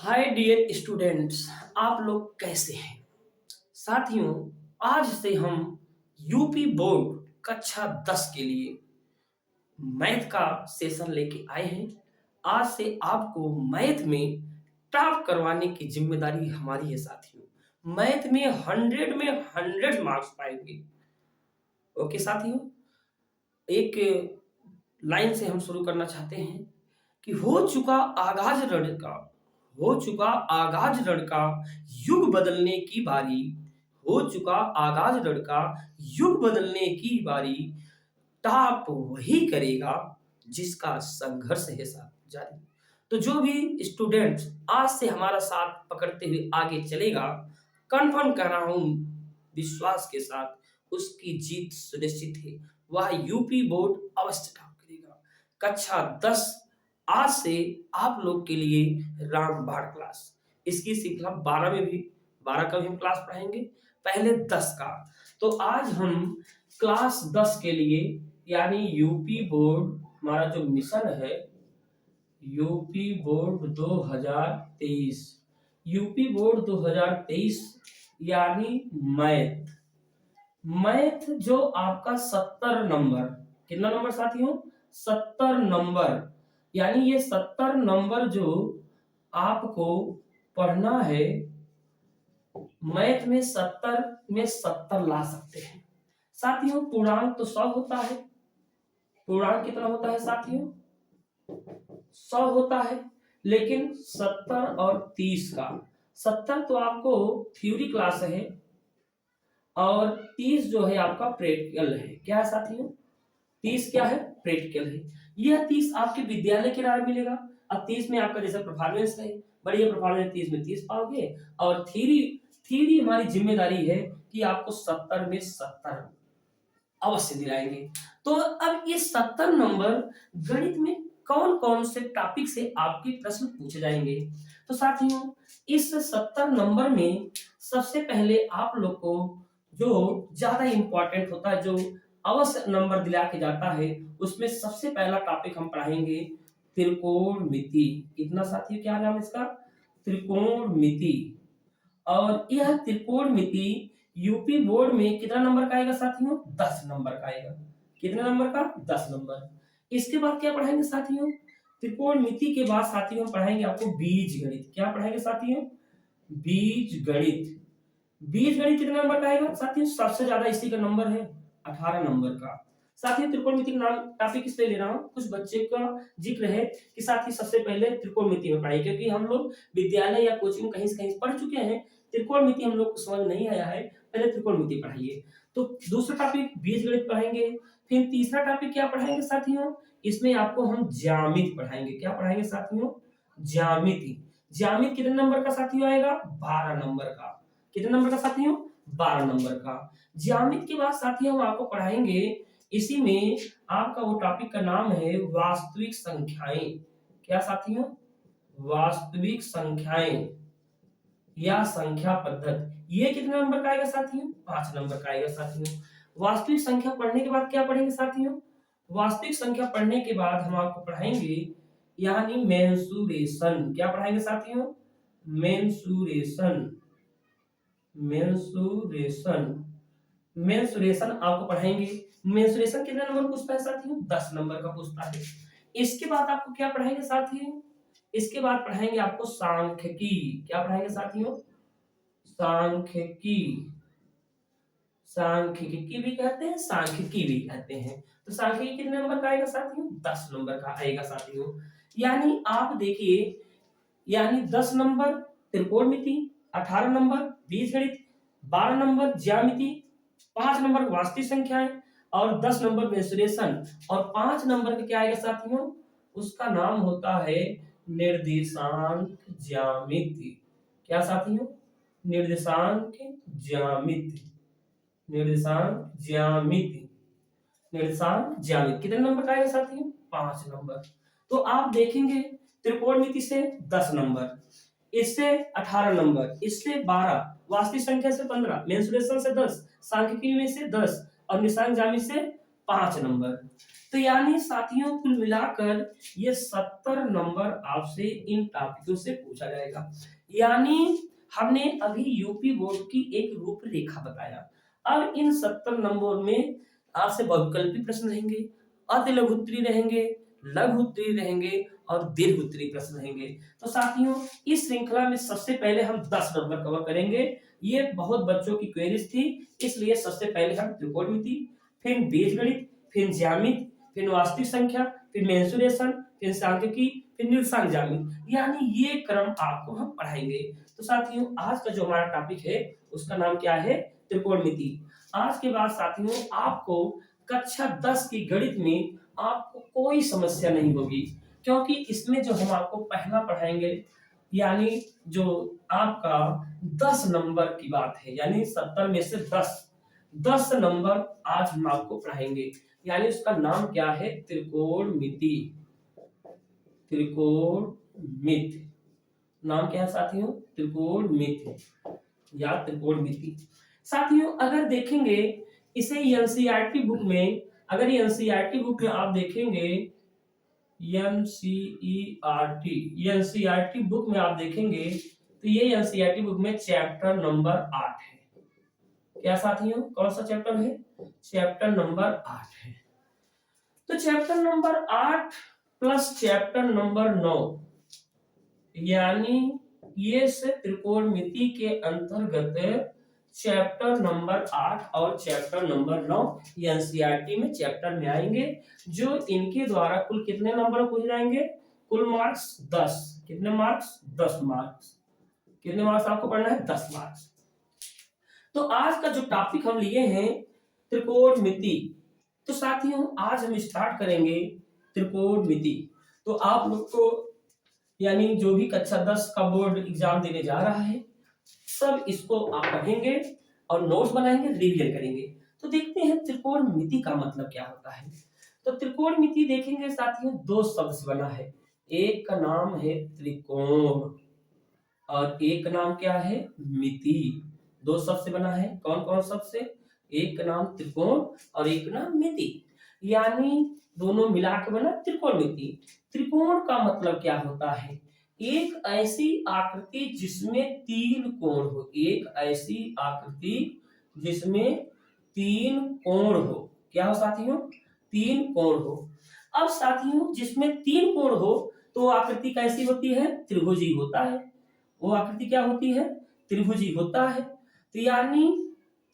Hi dear students, आप लोग कैसे हैं? साथियों, आज से हम यूपी बोर्ड कक्षा 10 के लिए मैथ का सेशन लेके आए हैं। आज से आपको मैथ में टॉप करवाने की जिम्मेदारी हमारी है साथियों। मैथ में 100 में 100 मार्क्स पाएंगे। ओके साथियों, एक लाइन से हम शुरू करना चाहते हैं कि हो चुका आगाज रण का युग बदलने की बारी। हो चुका आगाज रण का युग बदलने की बारी। टाप वही करेगा जिसका संघर्ष है साथ जारी। तो जो भी स्टूडेंट आज से हमारा साथ पकड़ते हुए आगे चलेगा, कन्फर्म कर रहा हूं विश्वास के साथ, उसकी जीत सुनिश्चित है। वह यूपी बोर्ड अवश्य टॉप करेगा। कक्षा 10 आज से आप लोग के लिए रामबाण क्लास। इसकी श्रृंखला 12 का भी हम क्लास पढ़ाएंगे, पहले 10 का। तो आज हम क्लास 10 के लिए यानी यूपी बोर्ड हमारा जो मिशन है, यूपी बोर्ड 2023, यूपी बोर्ड 2023 यानी मैथ। मैथ जो आपका 70 नंबर, कितना नंबर साथियों? 70 नंबर। यानी ये 70 नंबर जो आपको पढ़ना है, मैथ में 70 ला सकते हैं साथियों। पूर्णांक तो 100 होता है। पूर्णांक कितना होता है साथियों? 100 होता है। लेकिन 70 और 30 का, 70 तो आपको थ्योरी क्लास है और 30 जो है आपका प्रैक्टिकल है। क्या है साथियों? 30 क्या है? प्रैक्टिकल है। यह 30 आपके विद्यालय के नाम मिलेगा। अब 30 में आपका जैसा परफॉर्मेंस है, बढ़िया परफॉर्मेंस 30 में 30 पाओगे। और थ्योरी थ्योरी हमारी जिम्मेदारी है कि आपको 70 में 70 अवश्य दिलाएंगे। तो अब ये 70 नंबर गणित में कौन कौन से टॉपिक से आपके प्रश्न पूछे जाएंगे? तो साथियों, इस 70 नंबर में सबसे पहले आप लोग को जो ज्यादा इंपॉर्टेंट होता है, जो अवश्य नंबर दिला के जाता है, उसमें सबसे पहला टॉपिक हम पढ़ाएंगे त्रिकोणमिति। कितना साथियों, क्या नाम है इसका? त्रिकोणमिति। और यह त्रिकोणमिति यूपी बोर्ड में कितना नंबर का आएगा साथियों? 10 नंबर का आएगा। कितने नंबर का? 10 नंबर। इसके बाद क्या पढ़ाएंगे साथियों? त्रिकोणमिति के बाद साथियों हम पढ़ाएंगे आपको बीज गणित। क्या पढ़ाएंगे साथियों? बीज गणित। बीज गणित कितने नंबर का आएगा साथियों? सबसे ज्यादा इसी का नंबर है 18 नंबर का। साथियों, त्रिकोणमिति का नाम टॉपिक इसलिए ले रहा हूं, कुछ बच्चे का जिक्र है कि साथी सबसे पहले त्रिकोणमिति में पढ़ाई, क्योंकि हम लोग विद्यालय या कोचिंग कहीं से कहीं पढ़ चुके हैं। त्रिकोणमिति हम लोग को समझ नहीं आया है, पहले त्रिकोणमिति पढ़ाइए। तो दूसरा टॉपिक बीज गणित पढ़ाएंगे। फिर तीसरा टॉपिक क्या पढ़ाएंगे साथियों? इसमें आपको हम ज्यामिति पढ़ाएंगे। क्या पढ़ाएंगे साथियों? ज्यामिति। ज्यामिति कितने नंबर का साथियों आएगा? 12 नंबर का। कितने नंबर का साथियों? 12 नंबर का। ज्यामिति के बाद साथियों हम आपको पढ़ाएंगे, इसी में आपका वो टॉपिक का नाम है वास्तविक संख्याएं। क्या साथियों? वास्तविक संख्याएं या संख्या पद्धति। ये कितने नंबर का आएगा साथियों? 5 नंबर का आएगा साथियों। वास्तविक संख्या पढ़ने के बाद क्या पढ़ेंगे साथियों? वास्तविक संख्या पढ़ने के बाद हम आपको पढ़ाएंगे यानी मेंसुरेशन। क्या पढ़ाएंगे साथियों? मेंसुरेशन। मेंसुरेशन। मेंसुरेशन आपको पढ़ाएंगे। मेंसुरेशन कितने नंबर पूछता है साथियों? 10 नंबर का पूछता है। इसके बाद आपको क्या पढ़ाएंगे साथियों? इसके बाद पढ़ाएंगे आपको सांख्यिकी। क्या पढ़ाएंगे साथियों? सांख्यिकी। सांख्यिकी भी कहते हैं, सांख्यिकी भी कहते हैं। तो सांख्यिकी कितने नंबर का आएगा साथियों? 10 नंबर का आएगा साथियों। यानी आप देखिए, यानी 10 नंबर त्रिकोणमिति, 18 नंबर बीजगणित, 12 नंबर ज्यामिति, 5 नंबर वास्तविक संख्याएं और 10 नंबर मेंसुरेशन। और 5 नंबर का क्या आएगा साथियों? उसका नाम होता है निर्देशांक ज्यामिति। क्या साथियों? निर्देशांक ज्यामिति। निर्देशांक ज्यामिति। निर्देशांक ज्यामिति कितने नंबर का आएगा साथियों? 5 नंबर। तो आप देखेंगे त्रिकोणमिति से 10 नंबर, इससे 18 नंबर, इससे 12, वास्तविक संख्या से 15, मेंसुरेशन से 10, सांख्यिकी में से 10 और निशांक ज्यामिति से 5 नंबर। तो यानी साथियों कुल मिलाकर ये 70 नंबर आपसे इन टॉपिकों से पूछा जाएगा। यानी हमने अभी यूपी बोर्ड की एक रूपरेखा बताया। अब इन 70 नंबर में आपसे बहुविकल्पी प्रश्न रहेंगे, अति लघु उत्तरीय रहेंगे, लघु उत्तरीय रहेंगे और दीर्घ उत्तरीय प्रश्न रहेंगे। तो साथियों इस श्रृंखला में सबसे पहले हम 10 नंबर कवर करेंगे। ये बहुत बच्चों की क्वेरीज थी, इसलिए सबसे पहले हम त्रिकोणमिति, फिर बीजगणित, फिर ज्यामिति, फिर वास्तविक संख्या, फिर मेंसुरेशन, फिर सांख्यिकी, फिर निर्देशांक ज्यामिति, यानी ये क्रम आपको हम पढ़ाएंगे। तो साथियों आज का जो हमारा टॉपिक है उसका नाम क्या है? त्रिकोणमिति। आज के बाद साथियों आपको कक्षा 10 की गणित में आपको कोई समस्या नहीं होगी, क्योंकि इसमें जो हम आपको पहला पढ़ाएंगे यानी जो आपका 10 नंबर की बात है, यानी 70 में से 10 नंबर आज हम आपको पढ़ाएंगे, यानी उसका नाम क्या है? त्रिकोणमिति। त्रिकोणमिति नाम क्या है साथियों? त्रिकोणमिति या त्रिकोणमिति। साथियों अगर देखेंगे इसे एनसीईआरटी बुक में, अगर एनसीईआरटी बुक में आप देखेंगे, एनसीईआरटी बुक में आप देखेंगे तो ये एनसीईआरटी बुक में चैप्टर नंबर 8 है। क्या साथियों? कौन सा चैप्टर है? चैप्टर नंबर 8 है। तो chapter number 8 plus chapter number 9, यानी ये से त्रिकोणमिति के अंतर्गत चैप्टर नंबर 8 और चैप्टर नंबर 9 एनसीईआरटी में चैप्टर में आएंगे, जो इनके द्वारा कुल कितने नंबर पूछे जाएंगे? कुल मार्क्स 10। कितने मार्क्स? 10 मार्क्स। कितने मार्क्स आपको पढ़ना है? 10 मार्क्स। तो आज का जो टॉपिक हम लिए हैं त्रिकोणमिति। तो साथियों आज हम स्टार्ट करेंगे त्रिकोणमिति। तो आप लोग को यानी जो भी कक्षा 10 का बोर्ड एग्जाम देने जा रहा है सब इसको आप पढ़ेंगे और नोट्स बनाएंगे, रिवीजन करेंगे। तो देखते हैं त्रिकोणमिति का मतलब क्या होता है। तो त्रिकोणमिति देखेंगे साथियों दो शब्द से बना है, एक का नाम है त्रिकोण और एक नाम क्या है? मिति। दो शब्द से बना है। कौन कौन शब्द से? एक का नाम त्रिकोण और एक नाम मिति, यानी दोनों मिलाकर बना त्रिकोणमिति। त्रिकोण का मतलब क्या होता है? एक ऐसी आकृति जिसमें 3 कोण हो। एक ऐसी आकृति जिसमें 3 कोण हो। क्या हो साथियों? 3 कोण हो। अब साथियों जिसमें 3 कोण हो तो आकृति कैसी होती है? त्रिभुजी होता है। वो आकृति क्या होती है? त्रिभुजी होता है। तो यानी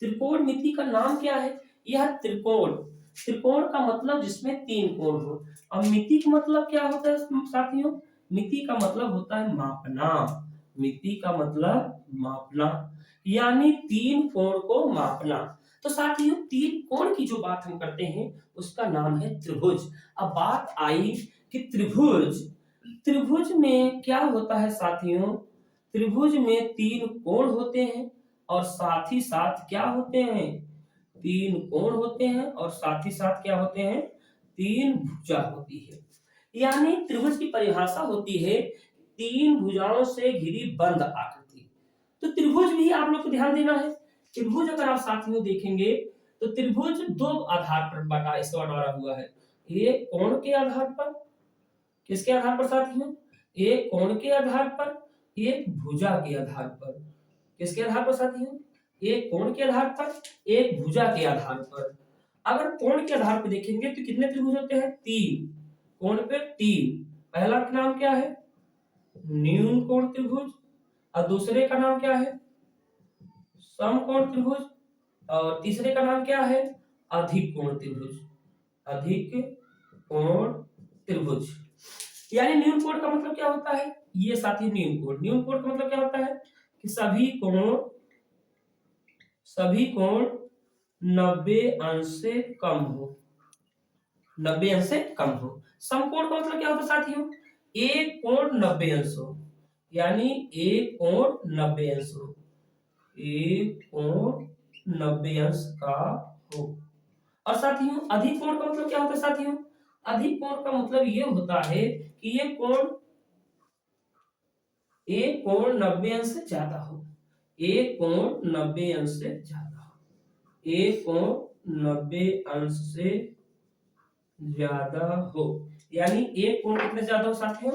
त्रिकोणमिति का नाम क्या है? यह त्रिकोण। त्रिकोण का मतलब जिसमें 3 कोण हो। अब मिति का मतलब क्या होता है साथियों? मिति का मतलब होता है मापना। मिति का मतलब मापना, यानी 3 कोण को मापना। तो साथियों 3 कोण की जो बात हम करते हैं उसका नाम है त्रिभुज। अब बात आई कि त्रिभुज में क्या होता है साथियों? त्रिभुज में 3 कोण होते हैं और साथ ही साथ क्या होते हैं? 3 कोण होते हैं और साथ ही साथ क्या होते हैं? 3 भुजा होती है। यानी त्रिभुज की परिभाषा होती है 3 भुजाओं से घिरी बंद आकृति। तो त्रिभुज भी आप लोग को ध्यान देना है। त्रिभुज अगर आप साथियों देखेंगे तो त्रिभुज 2 आधार पर बटा हुआ है। एक कोण के आधार पर, किसके आधार पर साथियों? एक कोण के आधार पर, एक भुजा के आधार पर। किसके आधार पर साथियों? एक कोण के आधार पर, एक भुजा के आधार पर। अगर कोण के आधार पर देखेंगे तो कितने त्रिभुज होते हैं? 3। कोण पे 3। पहला का नाम क्या है? न्यून कोण त्रिभुज और दूसरे का नाम क्या है? समकोण त्रिभुज और तीसरे का नाम क्या है? अधिक कोण त्रिभुज। अधिक कोण त्रिभुज। यानी न्यून कोण का मतलब क्या होता है? ये साथी न्यून कोण। न्यून कोण का मतलब क्या होता है? कि सभी कोण 90 अंश से कम हो। 90 अंश से कम हो। समकोण का मतलब क्या होता है साथियों? एक कोण 90 अंश हो, यानी एक कोण 90 अंश हो। एक कोण 90 अंश का हो। और साथियों अधिक कोण का मतलब क्या होता है साथियों? अधिक कोण का मतलब ये होता है कि ये कोण एक कोण 90 अंश से ज्यादा हो। एक कोण 90 अंश से ज्यादा हो। एक कोण 90 अंश से ज्यादा हो, यानी एक कोण कितने ज्यादा हो साथियों,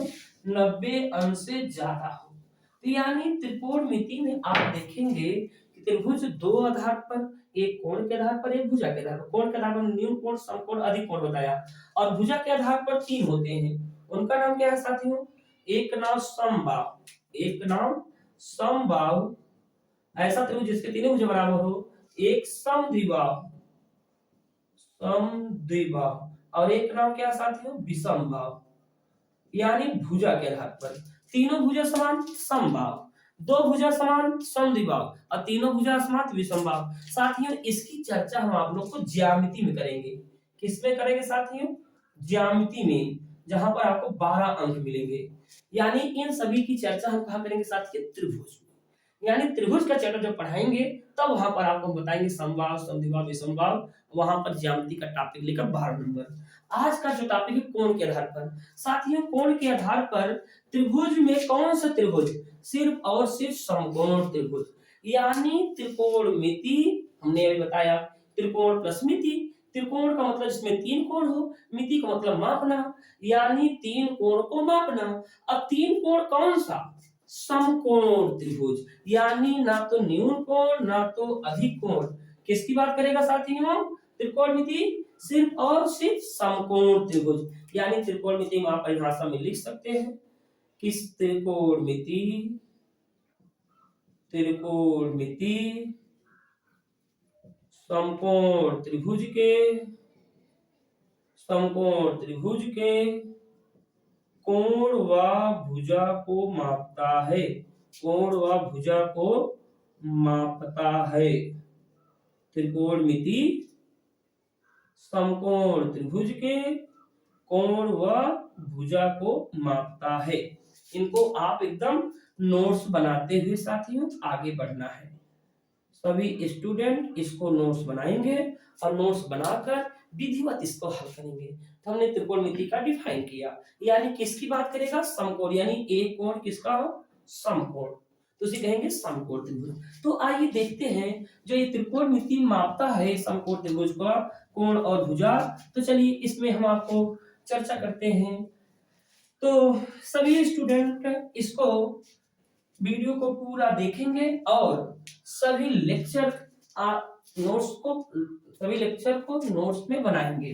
90 अंश से ज्यादा हो। तो यानी त्रिकोणमिति में आप देखेंगे कि त्रिभुज दो आधार पर, एक कोण के आधार पर, एक भुजा के आधार पर। कोण के आधार पर न्यून कोण, समकोण, अधिक कोण बताया, और भुजा के आधार पर तीन होते हैं। उनका नाम क्या है साथियों, एक नाम समबाहु, एक नाम समबाहु, ऐसा त्रिभुज जिसके तीनों भुजा बराबर हो, एक समद्विबाहु, समद्विबाहु, और एक नाम क्या है साथियों, विषमबाहु। यानी भुजा के आधार पर तीनों भुजा समान समबाहु, दो भुजा समान समद्विबाहु, और तीनों भुजा समान विषमबाहु। साथियों इसकी चर्चा हम आप लोग को ज्यामिति में करेंगे। किसमें करेंगे साथियों, ज्यामिति में, जहां पर आपको 12 अंक मिलेंगे। यानी इन सभी की चर्चा हम कहां करेंगे साथियों, त्रिभुज। यानी त्रिभुज का चैप्टर जब पढ़ाएंगे तब वहां पर आपको हम बताएंगे समबाहु, समद्विबाहु, विषमबाहु, वहां पर ज्यामिति का टॉपिक लेकर 12 नंबर। आज का जो टॉपिक है कोण के आधार पर। साथियों कोण के आधार पर त्रिभुज में कौन सा त्रिभुज, सिर्फ और सिर्फ समकोण त्रिभुज। यानी त्रिकोणमिति हमने अभी बताया, त्रिकोण प्लस मिति। त्रिकोण का मतलब जिसमें तीन कोण हो, मिति का मतलब मापना, यानी तीन कोण को मापना। अब तीन कोण कौन सा, समकोण त्रिभुज, यानी ना तो न्यून कोण ना तो अधिक कोण। किसकी बात करेगा साथियों, त्रिकोणमिति सिर्फ और सिर्फ समकोण त्रिभुज। यानी त्रिकोणमिति में आप परिभाषा में लिख सकते हैं कि त्रिकोणमिति, त्रिकोणमिति समकोण त्रिभुज के, समकोण त्रिभुज के कोण व भुजा को मापता है, कोण व भुजा को मापता है। त्रिकोणमिति समकोण त्रिभुज के कोण व भुजा को मापता है। इनको आप एकदम नोट्स बनाते हुए साथियों आगे बढ़ना है। सभी स्टूडेंट इसको नोट्स बनाएंगे और नोट्स बनाकर विधिवत इसको हल करेंगे। तो हमने त्रिकोणमिति का डिफाइन किया, यानी किसकी बात करेगा, समकोण, यानी एक कोण किसका हो, समकोण, तो उसे कहेंगे समकोण त्रिभुज। तो आइए देखते हैं जो ये त्रिकोणमिति मापता है समकोण त्रिभुज का कोण और भुजा। तो चलिए इसमें हम आपको चर्चा करते हैं। तो सभी स्टूडेंट इसको वीडियो को पूरा देखेंगे और सभी लेक्चर नोट्स को, सभी लेक्चर को नोट्स में बनाएंगे।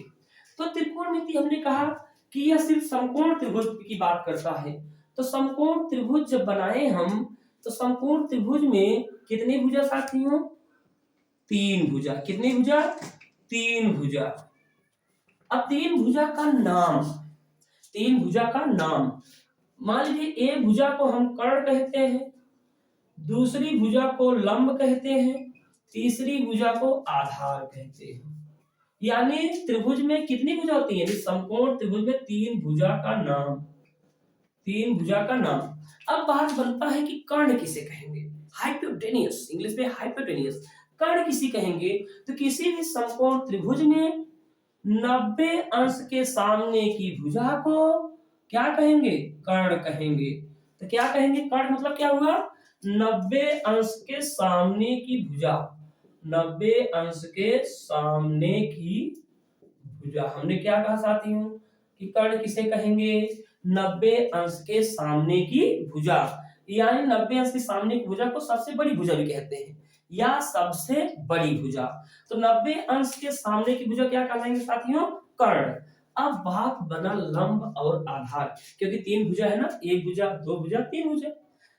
तो त्रिकोणमिति हमने कहा कि यह सिर्फ समकोण त्रिभुज की बात करता है। तो समकोण त्रिभुज जब बनाए हम, तो समकोण त्रिभुज में कितनी भुजा साथियों, तीन भुजा। कितनी भुजा, तीन भुजा। अब तीन भुजा का नाम, तीन भुजा का नाम, मान लीजिए एक भुजा को हम कर्ण कहते हैं, दूसरी भुजा को लंब कहते हैं, तीसरी भुजा को आधार कहते हैं। यानी त्रिभुज में कितनी भुजा होती है, समकोण त्रिभुज में तीन भुजा का नाम, तीन भुजा का नाम। अब बात बनता है कि कर्ण किसे कहेंगे, हाइपोटेनियस, इंग्लिश में हाइपोटेनियस कर्ण किसी कहेंगे। तो किसी भी समकोण त्रिभुज में 90 अंश के सामने की भुजा को क्या कहेंगे, कर्ण कहेंगे। तो क्या कहेंगे, कर्ण मतलब क्या हुआ, 90 अंश के सामने की भुजा, 90 अंश के सामने की भुजा। हमने क्या कहा साथियों कि कर्ण किसे कहेंगे, 90 अंश के सामने की भुजा, यानी 90 अंश के सामने की भुजा को सबसे बड़ी भुजा भी कहते हैं या सबसे बड़ी भुजा। तो 90 अंश के सामने की भुजा क्या कहलाएंगे साथियों, कर्ण। अब बात बना लंब और आधार, क्योंकि तीन भुजा है ना, एक भुजा, दो भुजा, तीन भुजा।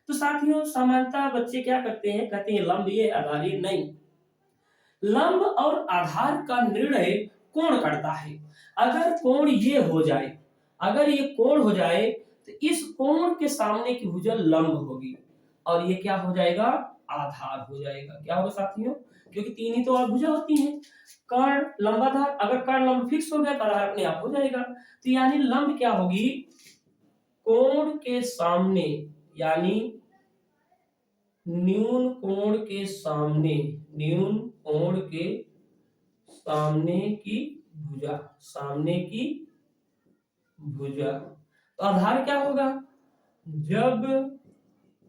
तो साथियों सामान्यतः बच्चे क्या करते हैं, कहते हैं लंब ये आधार ये, नहीं। लंब और आधार का निर्णय कोण करता है। अगर कोण ये हो जाए, अगर ये कोण हो जाए तो इस कोण के सामने की भुजा लंब होगी और ये क्या हो जाएगा, आधार हो जाएगा। क्या होगा साथियों, क्योंकि तीन ही तो और भुजा होती हैं, कर्ण लंब आधार। अगर कर्ण लंब फिक्स हो गया तो आधार अपने आप हो जाएगा। तो यानी लंब क्या होगी, कोण के सामने, यानी न्यून कोण के सामने, न्यून कोण के सामने की भुजा, सामने की भुजा। तो आधार क्या होगा, जब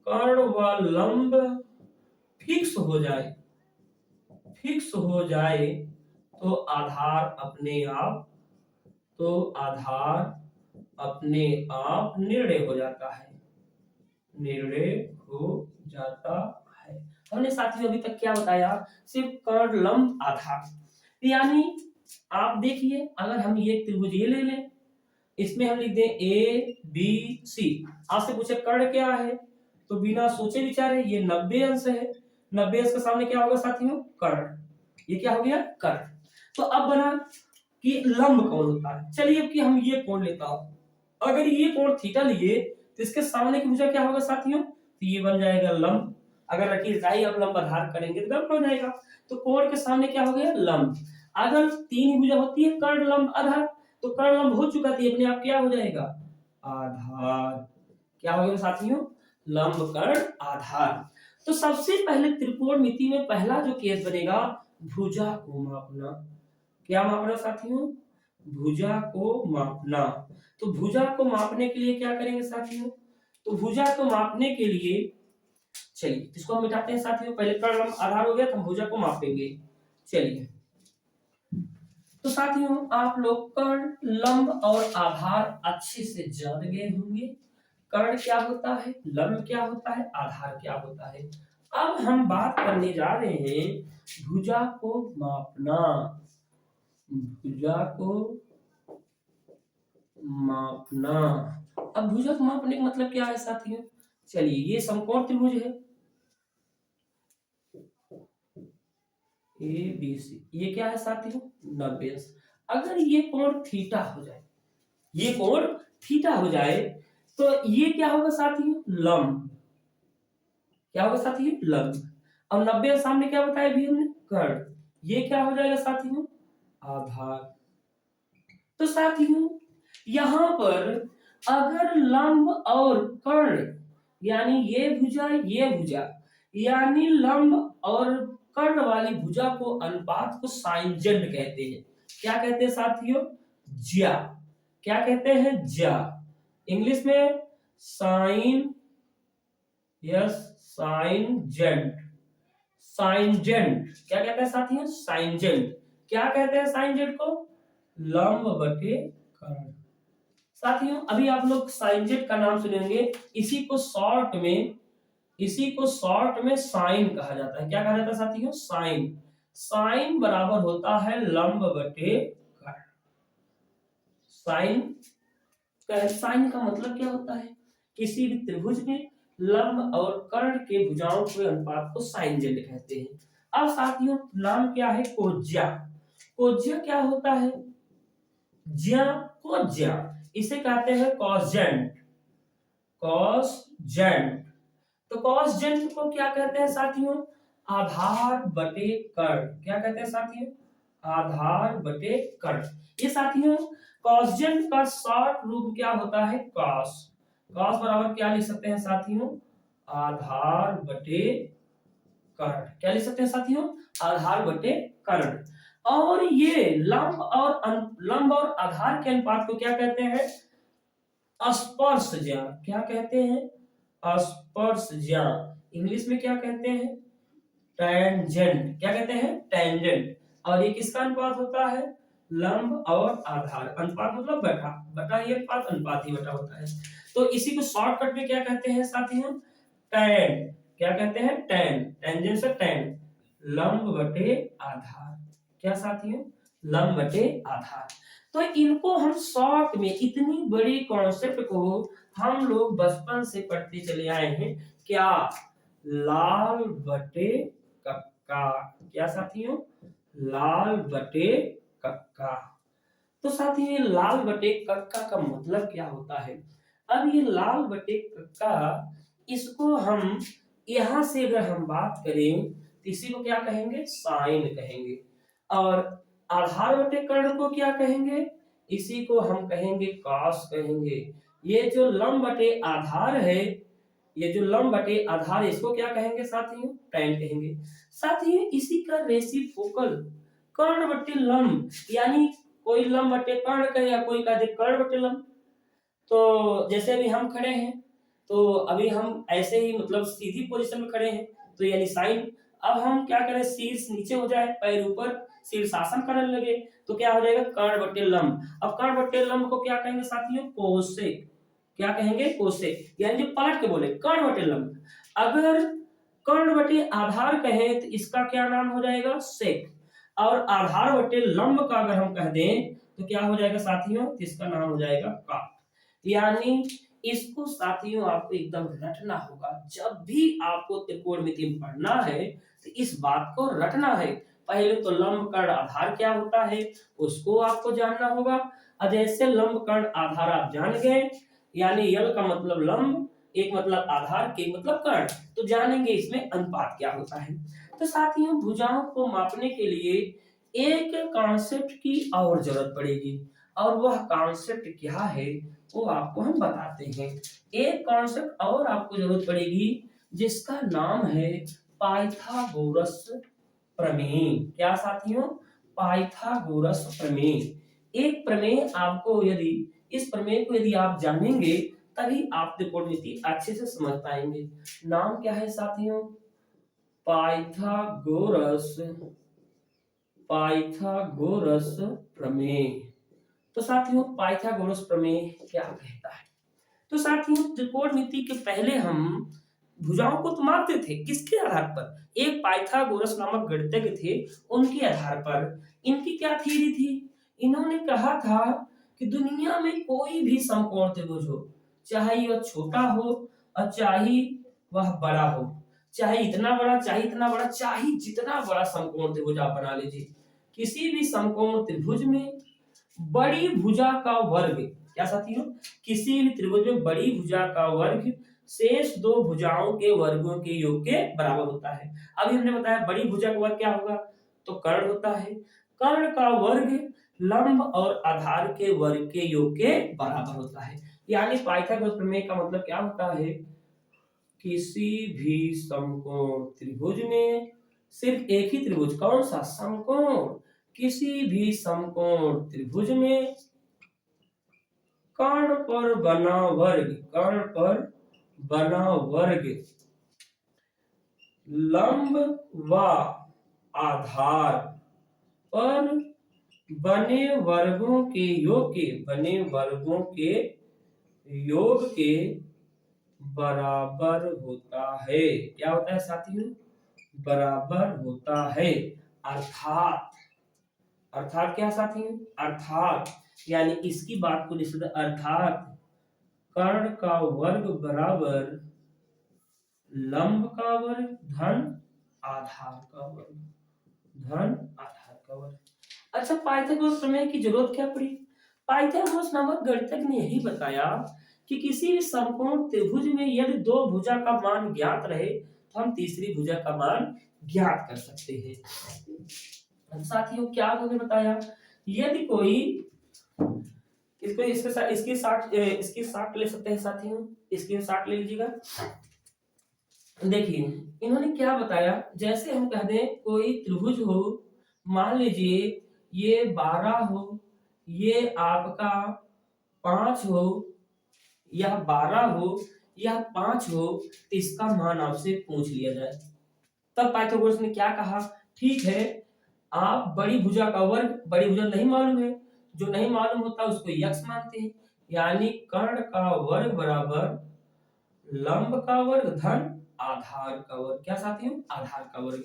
कर्ण व लंब फिक्स हो जाए, फिक्स हो जाए तो आधार अपने आप, तो आधार अपने आप निर्णय हो जाता है, निर्णय हो जाता है। हमने साथियों अभी तक क्या बताया, सिर्फ कर्ण लंब आधार। यानी आप देखिए, अगर हम ये त्रिभुज ये ले लें, इसमें हम लिख दें ए बी सी, आपसे पूछे कर्ण क्या है, तो बिना सोचे विचारे ये 90 अंश है, 90 अंश के सामने क्या होगा साथियों, कर्ण। ये क्या हो गया, कर्ण। तो अब बना कि लंब कौन होता है। चलिए अब कि हम ये कोण लेता हूं, अगर ये कोण थीटा लिए तो इसके सामने की भुजा क्या होगा साथियों, तो ये बन जाएगा लंब। अगर रखिए राई अब लंब आधार करेंगे तो गलत हो जाएगा, तो कोण के सामने क्या हो गया, लंब। अगर तीन ही भुजा होती है कर्ण लंब आधार, तो कर्ण लंब हो चुका थी, अपने आप क्या हो जाएगा, आधार। क्या हो गया साथियों, लंब कर्ण आधार। तो सबसे पहले त्रिकोणमिति में पहला जो केस बनेगा, भुजा को मापना। क्या मापना साथियों, भुजा को मापना। तो भुजा को मापने के लिए क्या करेंगे साथियों, तो भुजा को मापने के लिए चलिए इसको हम मिटाते हैं साथियों, पहले कर्ण लंब आधार हो गया तो हम भुजा को मापेंगे। चलिए तो साथियों आप लोग कर्ण लंब और आधार अच्छे से जान गए होंगे। कर्ण क्या होता है, लंब क्या होता है, आधार क्या होता है। अब हम बात करने जा रहे हैं भुजा को मापना। भुजा को मापना। अब भुजा को मापने का मतलब क्या है साथियों, चलिए ये समकोण त्रिभुज है ए बी सी, ये क्या है साथियों, 90 अंश। अगर ये कोण थीटा हो जाए, ये कोण थीटा हो जाए, तो ये क्या होगा साथियों, लंब। क्या होगा साथियों, लंब। अब 90 अंश सामने क्या बताया अभी हमने, कर्ण। ये क्या हो जाएगा साथियों, आधार। तो साथियों यहां पर अगर लंब और कर्ण, यानी ये भुजा, यानी लंब और कर्ण वाली भुजा को अनुपात को साइनजेंट कहते हैं। क्या कहते हैं साथियों, ज्या। क्या कहते हैं, ज्या। इंग्लिश में साइन, यस साइनजेंट। साइनजेंट क्या कहते हैं साथियों, साइनजेंट। क्या कहते हैं साइनजेंट को, लंब बटे कर्ण। साथियों अभी आप लोग साइनजेट का नाम सुनेंगे, इसी को शॉर्ट में साइन कहा जाता है। क्या कहा जाता है साथियों, साइन। साइन बराबर होता है लंब बटे कर्ण। साइन साइन का मतलब क्या होता है, किसी भी त्रिभुज में लंब और कर्ण के भुजाओं के अनुपात को साइनजेंट कहते हैं। अब साथियों नाम क्या है, कोज्या। कोज्या क्या होता है, ज्या को ज्या, इसे कहते हैं कॉसजेंट। कॉसजेंट, तो कॉसजेंट को क्या कहते हैं साथियों, आधार बटे कर्ण। क्या कहते हैं साथियों, आधार बटे कर्ण। ये साथियों कॉसजेंट का शॉर्ट रूप क्या होता है, कॉस। कॉस बराबर क्या लिख सकते हैं साथियों, आधार बटे कर्ण। क्या लिख सकते हैं साथियों, आधार बटे कर्ण। और ये लंब और आधार के अनुपात को क्या कहते हैं, स्पर्शज्या। क्या कहते हैं, स्पर्शज्या। इंग्लिश में क्या कहते हैं, टेंजेंट। क्या कहते हैं, टेंजेंट। और ये किसका अनुपात होता है, लंब और आधार। अनुपात मतलब बटा, बटा ये अनुपात, अनुपात ही बटा होता है। तो इसी को शॉर्टकट में क्या कहते हैं साथियों, टेन। क्या कहते हैं, टेन। टेंजेंट से टेन, लंब बटे आधार। क्या साथियों, लंब बटे आधार। तो इनको हम शॉर्ट में, इतनी बड़ी कॉन्सेप्ट को हम लोग बचपन से पढ़ते चले आए हैं। क्या, लाल बटे कक्का। क्या साथियों, लाल बटे कक्का। तो साथियों ये लाल बटे कक्का का मतलब क्या होता है। अब ये लाल बटे कक्का, इसको हम यहां से अगर हम बात करें तो इसी को क्या कहेंगे, साइन कहेंगे। और आधार बटे कर्ण को क्या कहेंगे, इसी को हम कहेंगे कॉस कहेंगे। ये जो लंब बटे आधार है, ये जो लंब बटे आधार, इसको क्या कहेंगे साथियों, टैन कहेंगे। साथियों इसी का रेसिप्रोकल कर्ण बटे लंब, यानी कोई लंब बटे कर्ण कहे या कोई कहे कर्ण बटे लंब। तो जैसे अभी हम खड़े हैं, तो अभी हम ऐसे ही मतलब सीधी पोजीशन में खड़े हैं, तो यानी साइन। अब हम क्या करें, शीर्ष नीचे हो जाए, पैर ऊपर, शीर्षासन करने लगे तो क्या हो जाएगा, कर्ण बटे लंब। अब कर्ण बटे लंब को क्या कहेंगे साथियों, कोसेक। क्या कहेंगे, कोसेक। यानी जो पलट के बोले कर्ण बटे लंब। अगर कर्ण बटे आधार कहें तो इसका क्या नाम हो जाएगा, सेक। और आधार बटे लंब का अगर हम कह दें तो क्या हो जाएगा साथियों, तो इसका नाम हो जाएगा काट। यानी इसको साथियों आपको एकदम रटना होगा। जब भी आपको त्रिकोणमिति में पढ़ना है तो इस बात को रटना है। पहले तो लंब कर्ण आधार क्या होता है उसको आपको जानना होगा। और जैसे लंब कर्ण आधार आप जान गए, यानी यल का मतलब लंब, एक मतलब आधार, के मतलब कर्ण, तो जानेंगे इसमें अनुपात क्या होता है। तो साथियों भुजाओं को मापने के लिए एक कॉन्सेप्ट की और जरूरत पड़ेगी, और वह कॉन्सेप्ट क्या है वो आपको हम बताते हैं। एक कॉन्सेप्ट और आपको जरूरत पड़ेगी जिसका नाम है पाइथागोरस प्रमेय। क्या साथियों, पाइथागोरस प्रमेय। एक प्रमेय आपको यदि, इस प्रमेय को यदि आप जानेंगे तभी आप त्रिकोणमिति अच्छे से समझ पाएंगे। नाम क्या है साथियों, पाइथागोरस, पाइथागोरस प्रमेय। तो साथियों पाइथागोरस प्रमेय क्या कहता है, तो साथियों त्रिकोणमिति के पहले हम भुजाओं को तो मापते थे, किसके आधार पर, एक पाइथागोरस नामक गणितज्ञ थे उनके आधार पर। इनकी क्या थ्योरी थी, इन्होंने कहा था कि दुनिया में कोई भी समकोण त्रिभुज हो, चाहे वह छोटा हो और चाहे वह बड़ा हो, चाहे इतना बड़ा चाहे इतना बड़ा, चाहे जितना बड़ा समकोण त्रिभुज आप बना लीजिए, किसी भी समकोण त्रिभुज में बड़ी भुजा का वर्ग, क्या साथियों, किसी भी त्रिभुज में बड़ी भुजा का वर्ग शेष दो भुजाओं के वर्गों के योग के बराबर होता है। अभी हमने बताया बड़ी भुजा का वर्ग क्या होगा, तो कर्ण होता है। कर्ण का वर्ग लंब और आधार के वर्ग के योग के बराबर होता है। यानी पाइथागोरस प्रमेय का मतलब क्या होता है, किसी भी समकोण त्रिभुज में सिर्फ एक ही त्रिभुज, कौन सा, समकोण, किसी भी समकोण त्रिभुज में कर्ण पर बना वर्ग, कर्ण पर बना वर्ग लंब व आधार पर बने वर्गों के योग के, बने वर्गों के योग के बराबर होता है। क्या होता है साथियों, बराबर होता है। अर्थात, अर्थात क्या साथियों, अर्थात यानी इसकी बात को निश्चित, अर्थात कर्ण का वर्ग बराबर लंब का वर्ग धन आधार का वर्ग, धन आधार का वर्ग। अच्छा पाइथागोरस प्रमेय की जरूरत क्या पड़ी, पाइथागोरस नामक गणितज्ञ ने यही बताया कि किसी भी समकोण त्रिभुज में यदि दो भुजा का मान ज्ञात रहे तो हम तीसरी भुजा का मान ज्ञात कर सकते हैं। साथियों क्या उन्होंने बताया, यदि कोई, इसको इसके साथ इसकी साथ ले सकते हैं साथियों, इसकी साथ ले लीजिएगा। देखिए इन्होंने क्या बताया, जैसे हम कह दें कोई त्रिभुज हो, मान लीजिए ये 12 हो, ये आपका 5 हो, यह 12 हो, यह 5 हो, तो इसका मान आपसे पूछ लिया जाए। तब पाइथागोरस ने क्या कहा, ठीक है आप बड़ी भुजा का वर्ग, बड़ी भुजा नहीं मालूम है, जो नहीं मालूम होता उसको यक्ष मानते हैं, यानी कर्ण का वर्ग बराबर लंब का वर्ग धन आधार का वर्ग। क्या साथियों, आधार का वर्ग।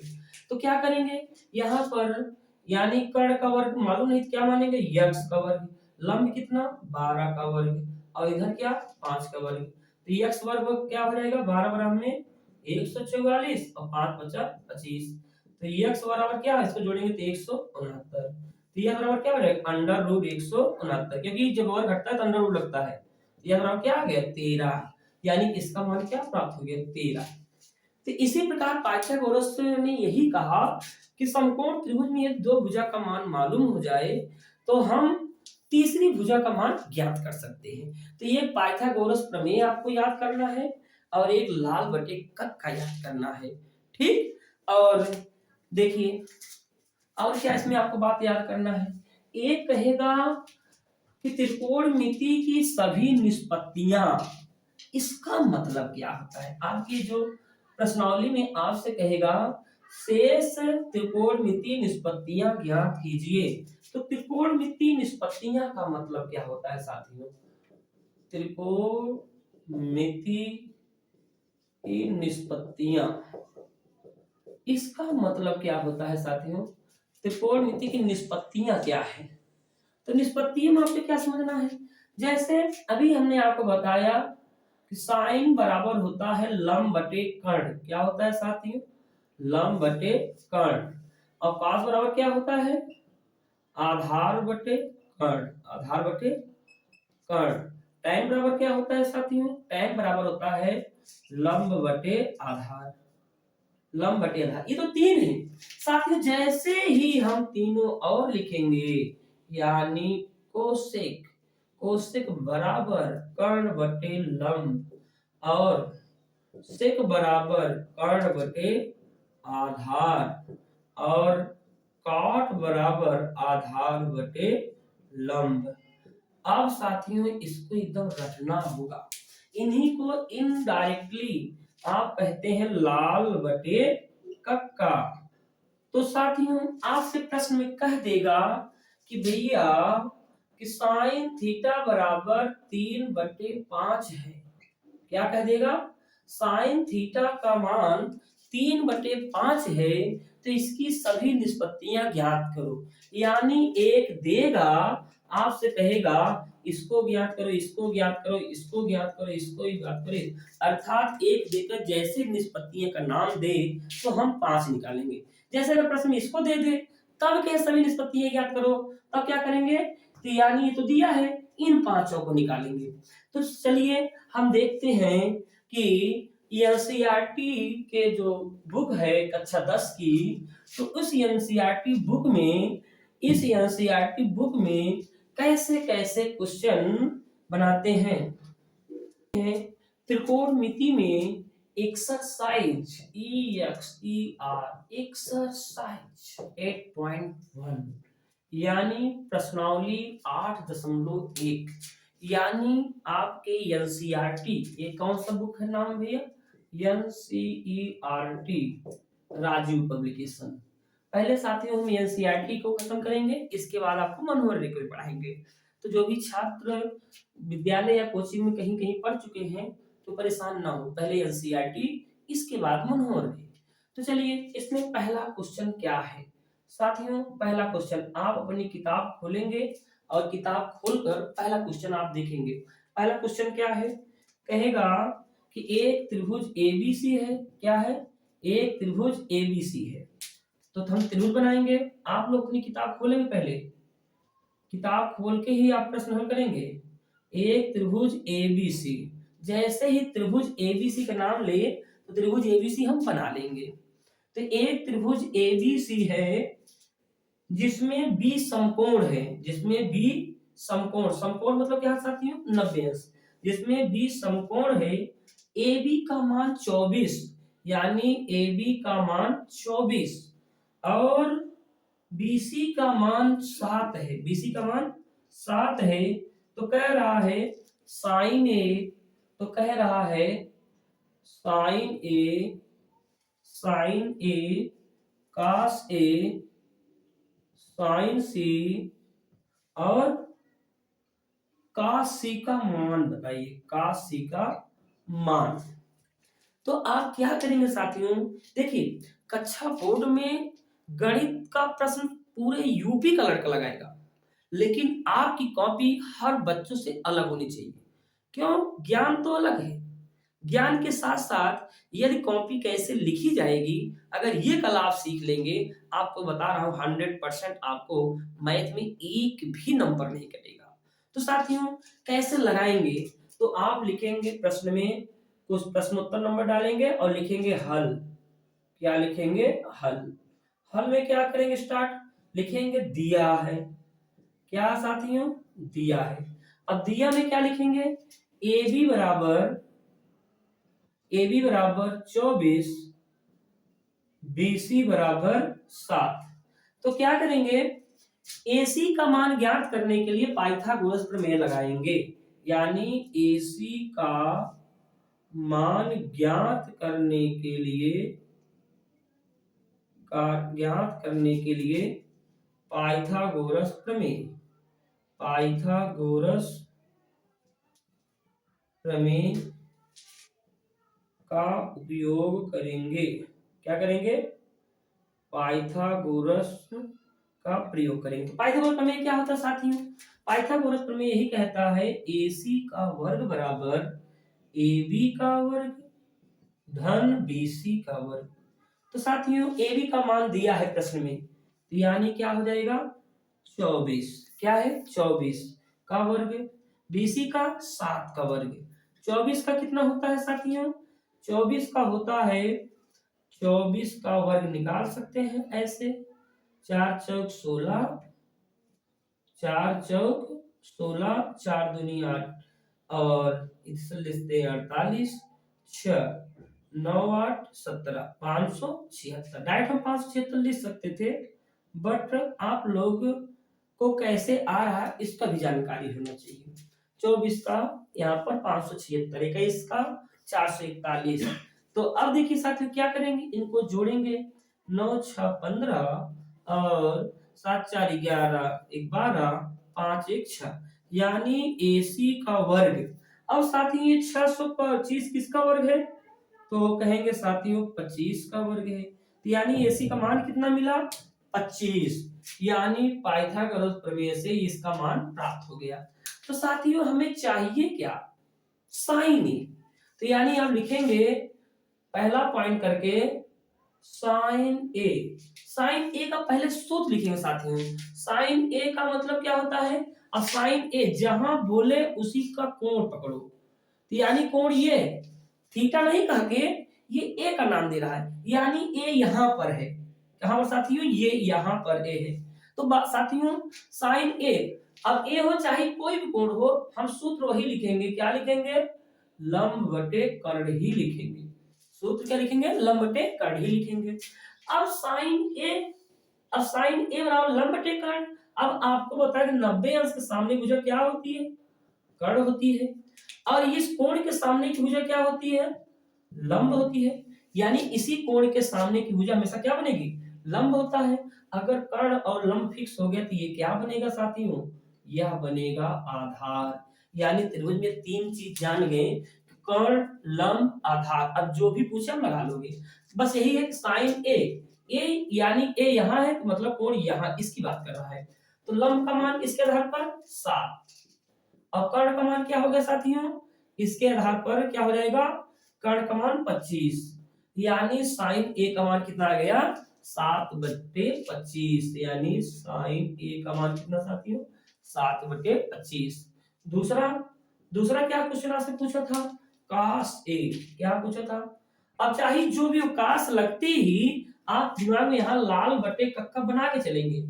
तो क्या करेंगे यहाँ पर, यानी कर्ण का वर्ग मालूम नहीं, क्या मानेंगे, यक्ष का वर्ग, लंब कितना 12 का वर्ग, और इधर क्या 5 का वर्ग। तो यक्ष वर्ग क्या हो जाएगा, 12 बराबर में 144 और 5 बचा 25। तो यक्ष बराबर क्या है, इसको जोड़ेंगे तो 169। तो यह बराबर क्या हो जाएगा, अंडर रूट 169, क्योंकि जब वर्ग घटता है तो अंडर रूट लगता है। यह बराबर क्या आ गया 13, यानी इसका मान क्या प्राप्त हो गया 13। तो इसी प्रकार पाइथागोरस ने यही कहा कि समकोण त्रिभुज में यदि दो भुजा का मान मालूम हो जाए तो हम तीसरी भुजा का मान ज्ञात कर सकते हैं। तो ये पाइथागोरस प्रमेय आपको याद करना है और एक लाल बटे कक का याद करना है, ठीक। और देखिए और क्या इसमें आपको बात याद करना है, एक कहेगा कि त्रिकोणमिति की सभी निष्पत्तियां, इसका मतलब क्या होता है, आपकी जो प्रश्नावली में आपसे कहेगा शेष त्रिकोणमितीय निष्पत्तियां ज्ञात कीजिए। तो त्रिकोणमितीय निष्पत्तियां का मतलब क्या होता है साथियों? त्रिकोणमितीय निष्पत्तियां, इसका मतलब क्या होता है साथियों? त्रिकोणमिति की निष्पत्तियां क्या है? तो निष्पत्तियों में आपको क्या समझना है? जैसे अभी हमने आपको बताया कि साइन बराबर होता है लंब बटे कर्ण। क्या होता है साथियों? लंब बटे कर्ण। और कॉस बराबर क्या होता है? आधार बटे कर्ण। आधार बटे कर्ण। tan बराबर क्या होता है साथियों? tan बराबर होता है लंब बटे आधार। लंब बटे आधार, ये तो तीन है साथियों। जैसे ही हम तीनों और लिखेंगे, यानी कोसेक, कोसेक बराबर कर्ण बटे लंब, और सेक बराबर कर्ण बटे आधार, और कॉट बराबर आधार बटे लंब। अब साथियों इसको एकदम रटना होगा। इन्हीं को इनडायरेक्टली आप कहते हैं लाल बटे कक्का। तो साथियों आपसे प्रश्न में कह देगा कि भैया कि साइन थीटा बराबर 3/5 है। क्या कह देगा? साइन थीटा का मान 3/5 है, तो इसकी सभी निष्पत्तियां ज्ञात करो। यानी एक देगा, आपसे कहेगा इसको ज्ञात करो, इसको ज्ञात करो, इसको ज्ञात करो, इसको ज्ञात करो। अर्थात एक देकर जैसे निष्पत्तियों का नाम दे तो हम 5 निकालेंगे। जैसे अगर प्रश्न में इसको दे दे तब क्या सभी निष्पत्तियां ज्ञात करो, तब क्या करेंगे? तो यानी ये तो दिया है, इन पांचों को निकालेंगे। तो चलिए हम देखते हैं कि एनसीईआरटी के जो बुक है कक्षा 10 की, तो उस एनसीईआरटी बुक में, इस एनसीईआरटी बुक में कैसे कैसे क्वेश्चन बनाते हैं। त्रिकोणमिति में एक्सरसाइज एक्सरसाइज 8.1 यानी प्रश्नावली 8.1, यानी आपके एनसीईआरटी, ये कौन सा बुक है नाम भैया? NCERT Rajiv publication. पहले साथियों हम एनसीईआरटी को खत्म करेंगे, इसके बाद आपको मनोहर को भी पढ़ाएंगे। तो जो भी छात्र विद्यालय या कोचिंग में कहीं कहीं पढ़ चुके हैं तो परेशान ना हो, पहले एनसीईआरटी इसके बाद मनोहर। तो चलिए इसमें पहला क्वेश्चन क्या है साथियों? पहला क्वेश्चन आप अपनी किताब खोलेंगे और किताब खोलकर पहला क्वेश्चन आप देखेंगे। पहला क्वेश्चन क्या है? कहेगा कि एक त्रिभुज एबीसी है। क्या है? एक त्रिभुज एबीसी है। तो हम त्रिभुज बनाएंगे। आप लोग अपनी किताब खोलेंगे, पहले किताब खोल के ही आप प्रश्न हल करेंगे। एक त्रिभुज एबीसी, जैसे ही त्रिभुज एबीसी का नाम ले तो त्रिभुज एबीसी हम बना लेंगे। तो एक त्रिभुज एबीसी है जिसमें बी समकोण है, जिसमें बी समकोण, समकोण मतलब क्या साथियों? 90 अंश। जिसमें बी समकोण है, ए बी का मान 24, यानी ए बी का मान 24 और बीसी का मान 7 है, बीसी का मान 7 है। तो कह रहा है साइन ए, तो कह रहा है साइन ए, साइन ए कास ए, साइन सी और कास सी का मान बताइए, कास सी का मान। तो आप क्या करेंगे साथियों? देखिए कक्षा बोर्ड में गणित का प्रश्न पूरे यूपी का लड़का लगाएगा, लेकिन आपकी कॉपी हर बच्चों से अलग होनी चाहिए। क्यों? ज्ञान तो अलग है, ज्ञान के साथ साथ यदि कॉपी कैसे लिखी जाएगी, अगर ये कला आप सीख लेंगे, आपको बता रहा हूं 100% आपको मैथ में एक भी नंबर नहीं कटेगा। तो साथियों कैसे लगाएंगे? तो आप लिखेंगे प्रश्न में कुछ प्रश्नोत्तर नंबर डालेंगे और लिखेंगे हल। क्या लिखेंगे? हल। हल में क्या करेंगे? स्टार्ट लिखेंगे दिया है। क्या साथियों? दिया है। अब दिया में क्या लिखेंगे? ए बी बराबर 24, बीसी बराबर 7। तो क्या करेंगे? एसी का मान ज्ञात करने के लिए पाइथागोरस प्रमेय लगाएंगे, यानी एसी का मान ज्ञात करने के लिए का ज्ञात करने के लिए पाइथागोरस प्रमेय पाइथागोरस प्रमेय का उपयोग करेंगे। क्या करेंगे? पाइथागोरस का प्रयोग करेंगे। तो पाइथागोरस प्रमेय क्या होता है साथियों? पाइथागोरस प्रमेय यही कहता है AC का वर्ग बराबर AB का वर्ग धन BC का वर्ग। तो साथियों AB का मान दिया है प्रश्न में, तो यानी क्या हो जाएगा 24। क्या है 24 का वर्ग, BC का 7 का वर्ग। 24 का कितना होता है साथियों? 24 का होता है 24 का वर्ग निकाल सकते हैं ऐसे 4 चौक 16 4 चौक 16 4 दूनी 8 और इसे लिखते हैं 48 6 9 8 17 576। डायरेक्ट हम 576 लिख सकते थे, बट आप लोग को कैसे आ रहा है इसका भी जानकारी होना चाहिए। 24 का यहाँ पर 576, 21 का 441। तो अब देखिए साथियों क्या करेंगे, इनको जोड़ेंगे 9 6 15 और 7 4 11 12 5 1 6, यानी AC का वर्ग। अब साथियों ये 625 किसका वर्ग है? तो कहेंगे साथियों 25 का वर्ग है। तो यानी AC का मान कितना मिला? 25। यानी पाइथागोरस प्रमेय से इसका मान प्राप्त हो गया। तो साथियों हमें चाहिए क्या? साइन ए। तो यानी हम लिखेंगे पहला पॉइंट करके साइन ए। साइन ए का पहले सूत्र लिखेंगे साथियों। साइन ए का मतलब क्या होता है? अब साइन ए जहां बोले उसी का कोण पकड़ो। तो यानी कोण ये थीटा नहीं कह के ये ए का नाम दे रहा है, यानी ए यहां पर है। कहां पर साथियों? ये यहां पर ए है। तो साथियों साइन ए, अब ए हो चाहे कोई भी कोण हो, हम सूत्र वही लिखेंगे। क्या लिखेंगे? लंब बटे कर्ण ही लिखेंगे। सूत्र क्या लिखेंगे? लंब बटे कर्ण ही लिखेंगे। अब साइन ए बराबर लंब बटे कर्ण। अब आपको बताया कि 90 अंश के सामने भुजा क्या होती है? कर्ण होती है। और इस कोण के सामने की भुजा क्या होती है? लंब होती है। यानी इसी कोण के सामने की भुजा हमेशा क्या बनेगी? लंब होता है। अगर कर्ण और लंब फिक्स हो गया तो ये क्या बनेगा साथियों? यह बनेगा आधार। यानी त्रिभुज में 3 चीज जान गए, कर्ण लंब आधार। अब जो भी पूछे हम लगा लोगे। बस यही है साइन ए यानी ए यहां है तो मतलब कोण यहां, इसकी बात कर रहा है। तो लंब का मान इसके आधार पर 7 और कर्ण का मान क्या हो गया साथियों? इसके आधार पर क्या हो जाएगा? कर्ण का मान 25। यानी साइन ए का मान कितना आ गया? 7/25। यानी साइन ए का मान कितना साथियों? 7/25। दूसरा दूसरा क्या क्वेश्चन आपसे पूछा था? काश ए। क्या पूछा था? अब चाहे जो भी हो, काश लगते ही आप दिमाग में यहाँ लाल बटे कक्का बना के चलेंगे।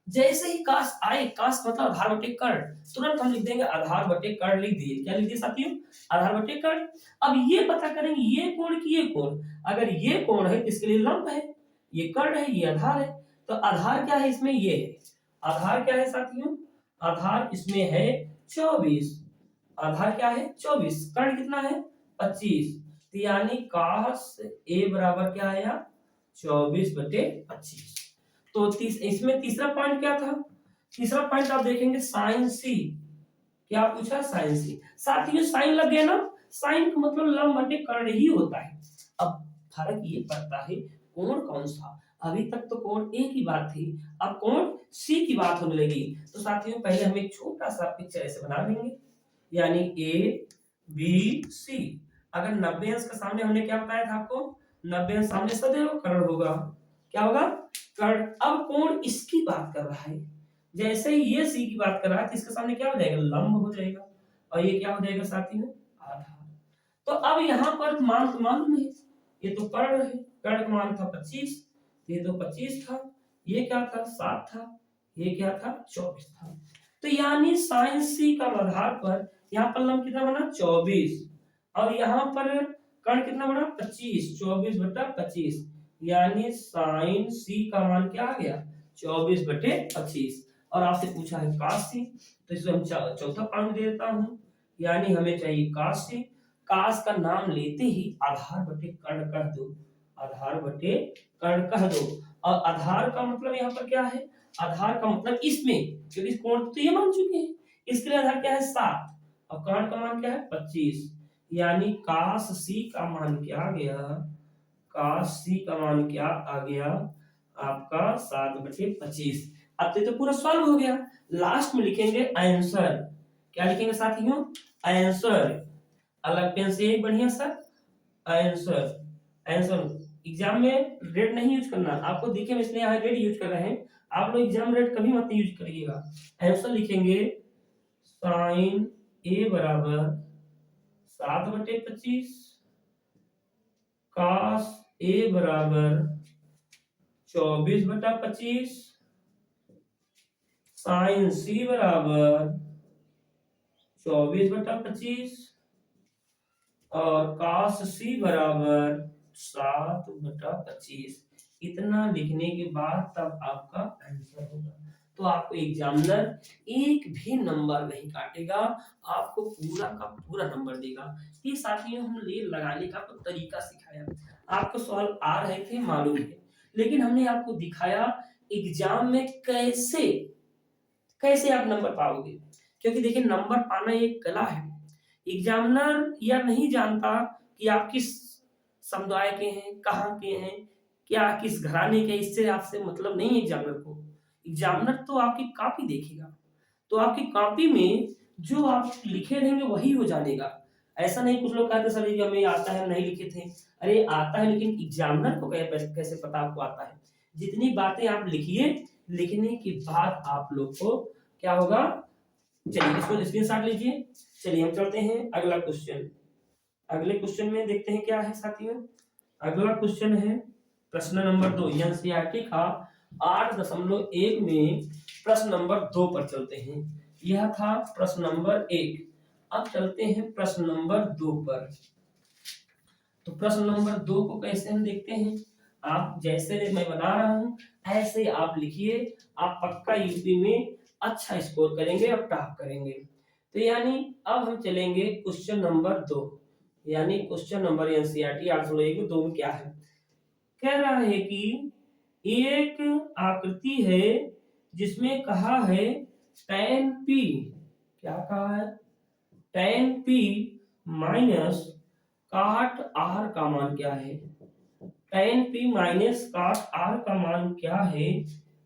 जैसे ही काश आए, काश मतलब आधार बटे कर्ण, तुरंत हम लिख देंगे आधार बटे कर्ण लिख दिए। क्या लिख दिए साथियों? आधार बटे कर्ण। अब ये पता करेंगे ये कोण की ये कोण, अगर ये कोण है तो इसके लिए लंब है, ये कर्ण है, ये आधार है। तो आधार क्या है इसमें? ये है। आधार क्या है साथियों? आधार इसमें है 24। आधार क्या है? 24। कर्ण कितना है? 25। तो यानी काश ए बराबर क्या आया? 24/25। तो इसमें तीसरा पॉइंट क्या था? तीसरा पॉइंट आप देखेंगे साइन सी। क्या पूछा? साइन सी। साथियों साइन लग गया ना, साइन का मतलब लंब बटे कर्ण ही होता है। अब फर्क ये पड़ता है कोण कौन सा। अभी तक तो कोण ए की बात थी, अब कोण सी की बात होने लगी। तो साथियों पहले हम एक छोटा सा पिक्चर ऐसे बना लेंगे, यानी ए बी सी। अगर 90 अंश के सामने हमने क्या बताया था आपको? 90 अंश सामने सदैव कर्ण होगा। क्या होगा? कर्ण। अब कोण इसकी बात कर रहा है, जैसे ही ये सी की बात कर रहा है तो इसके सामने क्या हो जाएगा? लंब हो जाएगा। और ये क्या हो जाएगा साथियों? आधार। तो अब यहाँ पर मान तो मालूम है, ये तो कर्ण है, कर्ण का मान था 25, ये तो 25 था, ये क्या था? 7 था, ये क्या था? 24 था। तो यानी साइन सी का आधार पर यहाँ पर लंब कितना बना? 24 और यहाँ पर कर्ण कितना बना? 25। 24/25 यानी साइन सी का मान क्या आ गया? 24/25। और आपसे पूछा है काश सी, तो इसमें हम चौथा पॉइंट दे देता हूं, यानी हमें चाहिए काश सी। काश का नाम लेते ही आधार बटे कर्ण कह दो, आधार बटे कर्ण कह दो। और आधार का मतलब यहाँ पर क्या है, आधार का मतलब इसमें, क्योंकि कोण तो ये मान चुके हैं, इसके लिए आधार क्या है 7 और कर्ण का मान क्या है 25, यानी काश सी का मान क्या आ गया, काश सी का मान क्या आ गया आपका 7/25। अब तो पूरा सॉल्व हो गया। लास्ट में लिखेंगे आंसर, क्या लिखेंगे साथियों, आंसर, अलग पेन से एक बढ़िया सा आंसर। आंसर एग्जाम में रेड नहीं यूज करना, आपको दिखे हम इसलिए यहाँ रेड यूज कर रहे हैं, आप लोग एग्जाम रेड कभी मत यूज करिएगा। आंसर लिखेंगे साइन ए बराबर 7/25, काश ए बराबर 24/25, साइन सी बराबर 24/25 और काश सी बराबर 7/25। इतना लिखने के बाद तब आपका आंसर होगा। तो आपको एग्जामिनर एक भी नंबर नहीं काटेगा, आपको पूरा का पूरा नंबर देगा। ये साथियों हम ले लगाने का आपको तरीका सिखाया, आपको सवाल आ रहे थे मालूम है, लेकिन हमने आपको दिखाया एग्जाम में कैसे कैसे आप नंबर पाओगे। क्योंकि देखिए नंबर पाना एक कला है, एग्जामिनर यह नहीं जानता कि आप किस समुदाय के हैं, कहाँ के हैं, क्या किस घराने के, इससे आपसे मतलब नहीं है एग्जामिनर को। एग्जामिनर तो आपकी कॉपी देखेगा, तो आपकी कॉपी में जो आप लिखे रहेंगे वही हो जानेगा। ऐसा नहीं, कुछ लोग कहते सर जी हमें आता है, नहीं लिखे थे, अरे आता है लेकिन एग्जामिनर को कैसे पता आपको आता है। जितनी बातें आप लिखिए, लिखने के बाद आप लोग को क्या होगा, चलिए इसको स्क्रीनशॉट लीजिए। चलिए हम चलते हैं अगला क्वेश्चन। अगले क्वेश्चन में देखते हैं क्या है साथियों। अगला क्वेश्चन है प्रश्न नंबर 2 एनसीईआरटी का 8.1 में प्रश्न नंबर 2 पर चलते हैं। यह था प्रश्न नंबर 1, अब चलते हैं प्रश्न नंबर 2 पर। तो प्रश्न नंबर 2 को कैसे हम देखते हैं, आप जैसे मैं बना रहा हूं ऐसे आप लिखिए, आप पक्का यूपी में अच्छा स्कोर करेंगे और टॉप करेंगे। तो यानी अब हम चलेंगे क्वेश्चन नंबर 2, यानी क्वेश्चन नंबर एनसीईआरटी 8.1 में क्या है, कह रहा है कि एक आकृति है जिसमें कहा है tan p, क्या कहा है, tan p माइनस काट r का मान क्या है, tan p माइनस काट r का मान क्या है,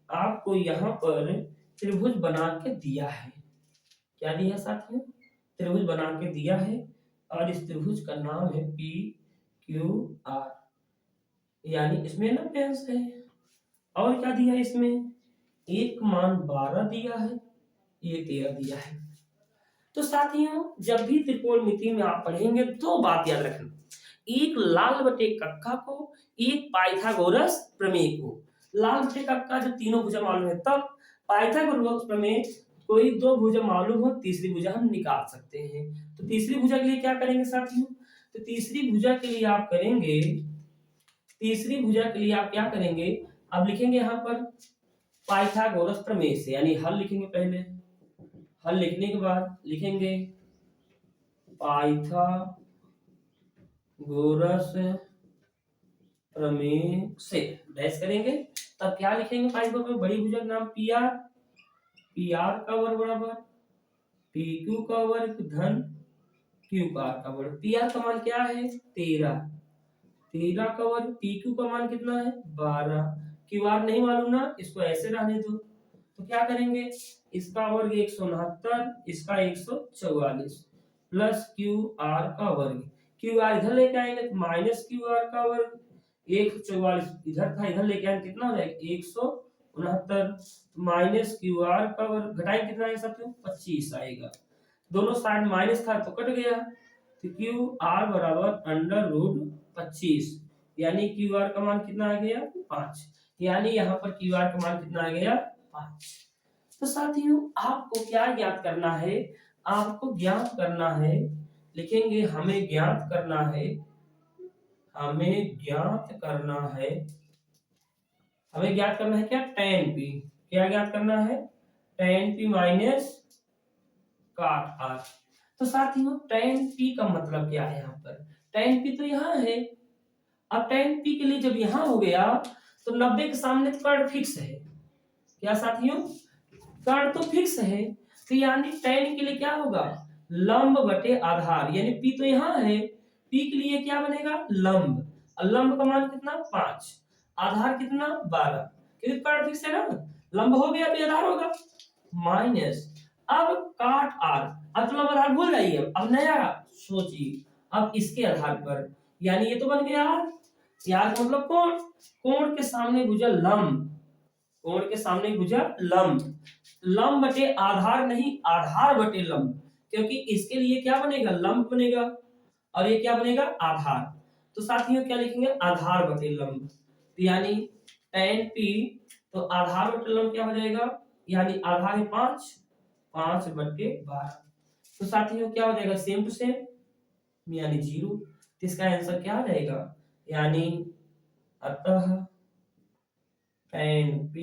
आपको यहाँ पर त्रिभुज बना के दिया है। क्या दिया साथियों, त्रिभुज बना के दिया है और इस त्रिभुज का नाम है पी क्यू आर, यानी इसमें 90 अंश है। और क्या दिया है इसमें, एक मान 12 दिया है, ये 13 दिया है। तो साथियों जब भी त्रिकोणमिति में आप पढ़ेंगे दो बात याद रखना, एक लाल बटे कक्का को, एक पाइथागोरस प्रमेय को। लाल बटे कक्का जब तीनों भुजा मालूम है तब, पाइथागोरस प्रमेय कोई दो भुजा मालूम हो, तीसरी भुजा हम निकाल सकते हैं। तो तीसरी भुजा के लिए क्या करेंगे साथियों, तो तीसरी भुजा के लिए आप करेंगे, तीसरी भुजा के लिए आप क्या करेंगे, अब लिखेंगे यहाँ पर पाइथागोरस प्रमेय से, यानी हल लिखेंगे पहले, हल लिखने के बाद लिखेंगे पाइथागोरस प्रमेय से डैश करेंगे, तब क्या लिखेंगे पाइथागोरस में, बड़ी भुजा का नाम पी आर, पी आर का वर्ग बराबर पी क्यू का वर्ग धन क्यू का आर का वर्ग। पी आर का मान क्या है 13, 13 का वर्ग, पी क्यू का मान कितना है 12, क्यू आर नहीं मालूम ना, इसको ऐसे रहने दो। तो क्या करेंगे, इसका वर्ग 169, इसका 144 प्लस क्यू आर का वर्ग, क्यू आर इधर लेके आएंगे तो माइनस क्यू आर का वर्ग, 144 इधर था, इधर लेके आएंगे कितना हो जाएगा 169, माइनस क्यू आर का वर्ग घटाएंगे कितना आएगा साथियों 25 आएगा, दोनों साइड माइनस था तो कट गया, तो क्यू आर बराबर अंडर रूट 25, यानी क्यू आर का मान कितना आ गया 5, यानी यहाँ पर क्यू आर का मान कितना आ गया 5। तो साथियों आपको क्या ज्ञात करना है, आपको ज्ञात करना है, लिखेंगे हमें ज्ञात करना है, हमें ज्ञात करना है, हमें ज्ञात करना है क्या tan p, क्या ज्ञात करना है tan p माइनस काट r। तो साथियों tan p का मतलब क्या है, यहाँ पर tan p तो यहाँ है, अब tan p के लिए जब यहाँ हो गया तो 90 के सामने तो कर्ण फिक्स है। क्या साथियों, कर्ण तो फिक्स है, तो यानी tan के लिए क्या होगा, लंब बटे आधार, यानी p तो यहाँ है, p के लिए क्या बनेगा, लंब, और लंब का मान कितना 5, आधार कितना 12, क्योंकि कर्ण फिक्स है ना, लंब हो गया, अभी आधार होगा, माइनस, अब काट आर, अब तो लंब आधार भूल जाइए, अब नया सोचिए, अब इसके आधार पर, यानी ये तो बन गया आर, यार का मतलब कोण, कोण के सामने भुजा लंब, कोण के सामने भुजा लंब, लंब बटे आधार नहीं, आधार बटे लंब, क्योंकि इसके लिए क्या बनेगा, लंब बनेगा, और ये क्या बनेगा, आधार, तो साथियों क्या लिखेंगे, आधार बटे लंब, तो यानी tan p, तो आधार बटे लंब क्या हो जाएगा, यानी आधार है 5, 5 बटे 12, तो साथियों क्या हो जाएगा, सेम टू सेम, यानी 0, तो इसका आंसर क्या आ जाएगा, यानी अतः tan p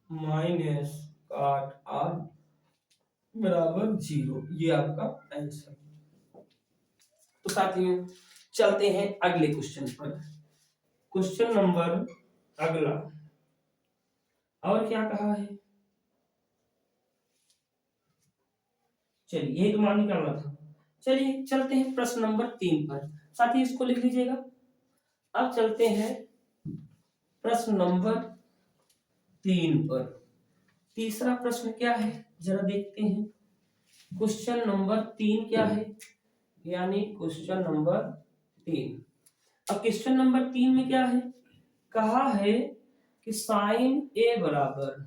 माइनस काट r बराबर 0, ये आपका आंसर। तो साथियों चलते हैं अगले क्वेश्चन पर, क्वेश्चन नंबर अगला, और क्या कहा है, चलिए यही तो मान निकालना था, चलिए चलते हैं प्रश्न नंबर 3 पर, साथियों इसको लिख लीजिएगा। अब चलते हैं प्रश्न नंबर 3 पर, तीसरा प्रश्न क्या है जरा देखते हैं, क्वेश्चन नंबर 3 क्या है, यानी क्वेश्चन नंबर 3, अब क्वेश्चन नंबर 3 में क्या है, कहा है कि साइन ए बराबर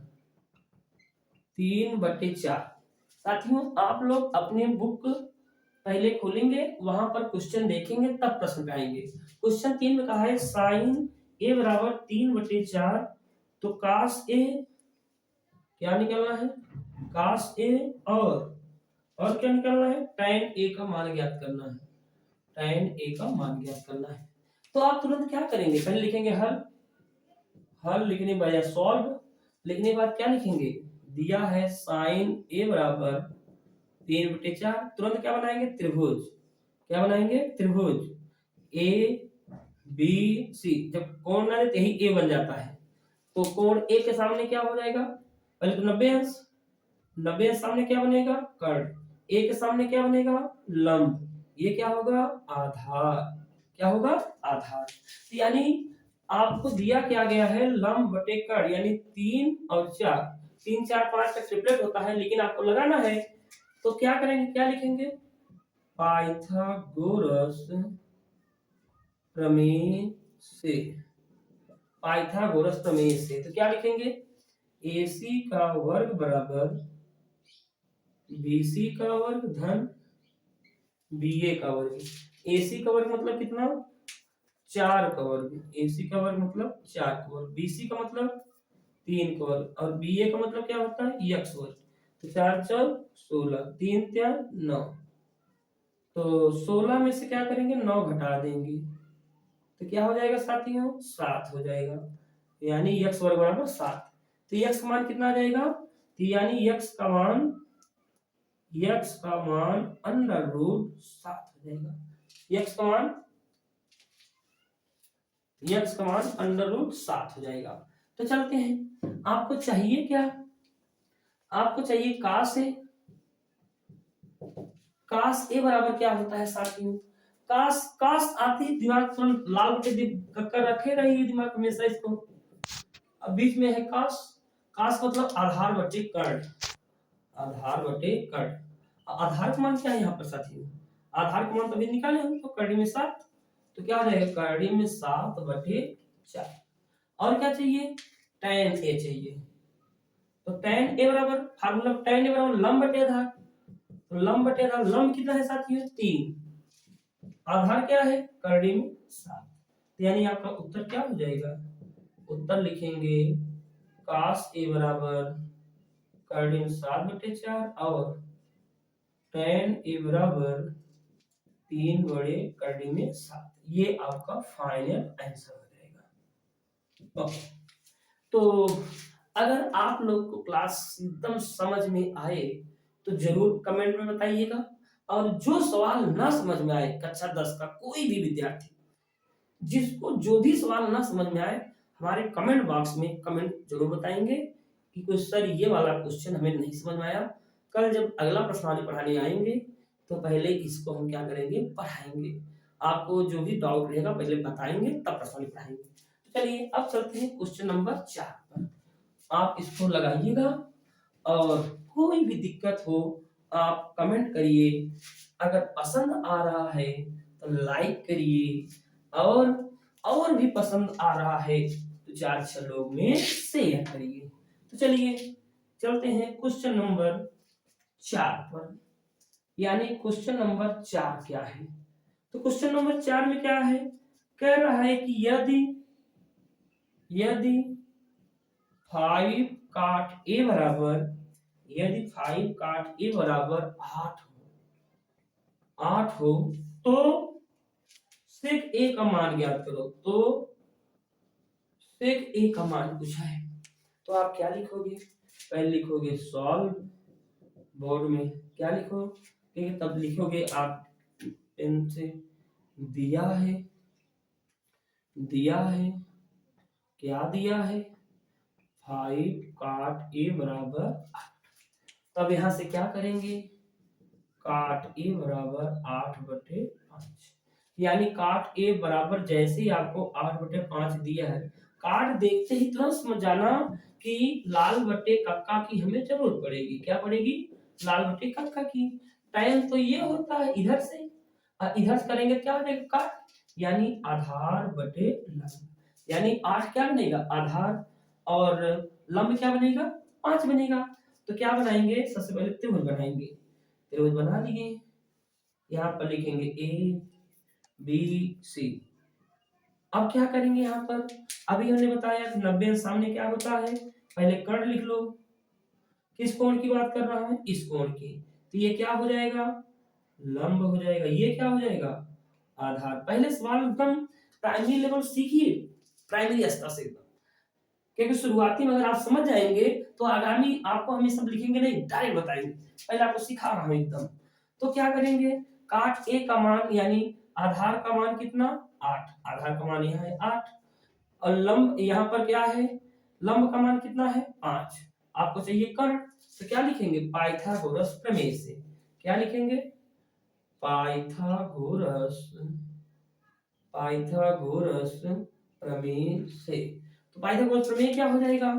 3/4, साथियों आप लोग अपने बुक पहले खोलेंगे, वहां पर क्वेश्चन देखेंगे, तब प्रश्न पे आएंगे। क्वेश्चन 3 में कहा है साइन ए बराबर 3/4, तो काश ए क्या निकलना है, काश ए, और क्या निकलना है, tan ए का मान ज्ञात करना है, tan ए का मान ज्ञात करना है, तो आप तुरंत क्या करेंगे, पहले लिखेंगे हल, हल लिखने के बाद सॉल्व लिखने के बाद क्या लिखेंगे, दिया है साइन ए बराबर 3/4, तुरंत क्या बनाएंगे, त्रिभुज, क्या बनाएंगे, त्रिभुज ए बी सी, जब कोण ना देते ही ए बन जाता है, तो कोण ए के सामने क्या हो जाएगा, पहले तो 90 अंश, 90 अंश सामने क्या बनेगा, कर्ण, ए के सामने क्या बनेगा, लंब, ये क्या होगा, आधार, क्या होगा, आधार, तो यानी आपको दिया क्या गया है, लंब बटे कर्ण, यानी 3 और 4, 3 4 5 का ट्रिपलेट होता है, लेकिन आपको लगाना है, तो क्या करेंगे, क्या लिखेंगे, पाइथागोरस प्रमेय से, पाइथागोरस प्रमेय से, तो क्या लिखेंगे, AC का वर्ग बराबर BC का वर्ग धन BA का वर्ग, AC का वर्ग मतलब कितना, 4 का वर्ग, AC का वर्ग मतलब 4 का वर्ग, BC का मतलब 3 का वर्ग, और BA का मतलब क्या होता है, x वर्ग, तो 4 4 16, 3 3 9, तो 16 में से क्या करेंगे, 9 घटा देंगे, तो क्या हो जाएगा साथियों, 7 हो जाएगा, यानी x वर्ग बराबर 7, तो x का मान कितना आ जाएगा, तो यानी x का मान अंडर रूट 7 हो जाएगा, x का मान अंडर रूट 7 हो जाएगा। तो चलते हैं, आपको चाहिए क्या, आपको चाहिए काश ए बराबर क्या होता है साथियों, काश, काश आती दिमाग तुरंत लाल कर रखे रहिए दिमाग में हमेशा इसको, अब बीच में है काश, काश मतलब आधार बटे कर्ण, आधार बटे कर्ण, आधार का मान क्या है यहाँ पर साथियों, आधार का मान तो अभी निकाले हम, तो कड़ी में 7, तो क्या हो जाएगा, कड़ी में 7/4, और क्या चाहिए, tan a चाहिए, तो tan a बराबर फार्मूला, tan a बराबर लंब बटे आधार, तो लंब बटे आधार, लंब कितना है साथियों 3, आधार क्या है, कड़ी में 7, तो यानी आपका उत्तर क्या हो जाएगा, उत्तर लिखेंगे काश a बराबर कड़ी में 7/4 और tan a बराबर 3 में 7, ये आपका फाइनल आंसर हो जाएगा। ओके, तो अगर आप लोग को क्लास एकदम समझ में आए तो जरूर कमेंट में बताइएगा, और जो सवाल ना समझ में आए कक्षा 10 का कोई भी विद्यार्थी जिसको जो भी सवाल ना समझ में आए हमारे कमेंट बॉक्स में कमेंट जरूर बताएंगे कि कुछ सर ये वाला क्वेश्चन हमें नहीं समझ में आया। कल जब अगला प्रश्नावली पढ़ाने आएंगे तो पहले इसको हम क्या करेंगे, पढ़ाएंगे। आपको जो भी डाउट रहेगा पहले बताएंगे तब प्रश्नावली पढ़ाएंगे। तो चलिए अब चलते हैं क्वेश्चन नंबर 4 पर। आप इसको लगाइएगा और कोई भी दिक्कत हो आप कमेंट करिए। अगर पसंद आ रहा है तो लाइक करिए और भी पसंद आ रहा है तो 4-6 लोग में शेयर करिए। तो चलिए चलते हैं क्वेश्चन नंबर 4 पर। यानी क्वेश्चन नंबर 4 क्या है? तो क्वेश्चन नंबर 4 में क्या है, कह रहा है कि यदि 5 काट ए बराबर, यदि 5 काट ए बराबर 8 हो तो सेक ए का मान ज्ञात करो। तो सेक ए का मान पूछा है तो आप क्या लिखोगे, पहले लिखोगे सॉल्व, बोर्ड में क्या लिखोगे, तब लिखोगे आप पेन से दिया है क्या दिया है 5 काट ए बराबर 8। तब यहां से क्या करेंगे, काट ए बराबर 8/5, यानी काट ए बराबर जैसे ही आपको 8/5 दिया है, काट देखते ही तुरंत समझ जाना कि लाल बट्टे कक्का की हमें जरूरत पड़ेगी। क्या पड़ेगी, लाल बट्टे कक्का की। टाइम तो ये होता है इधर से इधर से करेंगे क्या हो जाएगा काट, यानी आधार बटे लंब, यानी 8 क्या बनेगा आधार और लंब क्या बनेगा 5 बनेगा। तो क्या बनाएंगे, सबसे पहले त्रिभुज बनाएंगे, त्रिभुज बना लिए। यहाँ पर लिखेंगे ए बी सी। अब क्या करेंगे, यहाँ पर अभी हमने बताया कि 90 सामने क्या होता है, पहले कर्ण लिख लो। किस कोण की बात कर रहा हूं, इस कोण की। तो ये क्या हो जाएगा, लंब हो जाएगा। ये क्या हो जाएगा, आधार। पहले सवाल एकदम प्राइमरी लेवल सीखिए, प्राइमरी स्तर से एकदम, क्योंकि शुरुआती में अगर आप समझ जाएंगे तो आगामी आपको हम ये सब लिखेंगे नहीं, डायरेक्ट बताएंगे। पहले आपको सिखा रहा हूं एकदम। तो क्या करेंगे, काट ए का मान यानी आधार का मान कितना 8, आधार का मान यहाँ है 8 और लंब यहाँ पर क्या है, लंब का मान कितना है 5। आपको चाहिए कर्ण, तो क्या लिखेंगे पाइथागोरस प्रमेय से। क्या लिखेंगे, पाइथागोरस प्रमेय से। तो पाइथागोरस प्रमेय क्या हो जाएगा,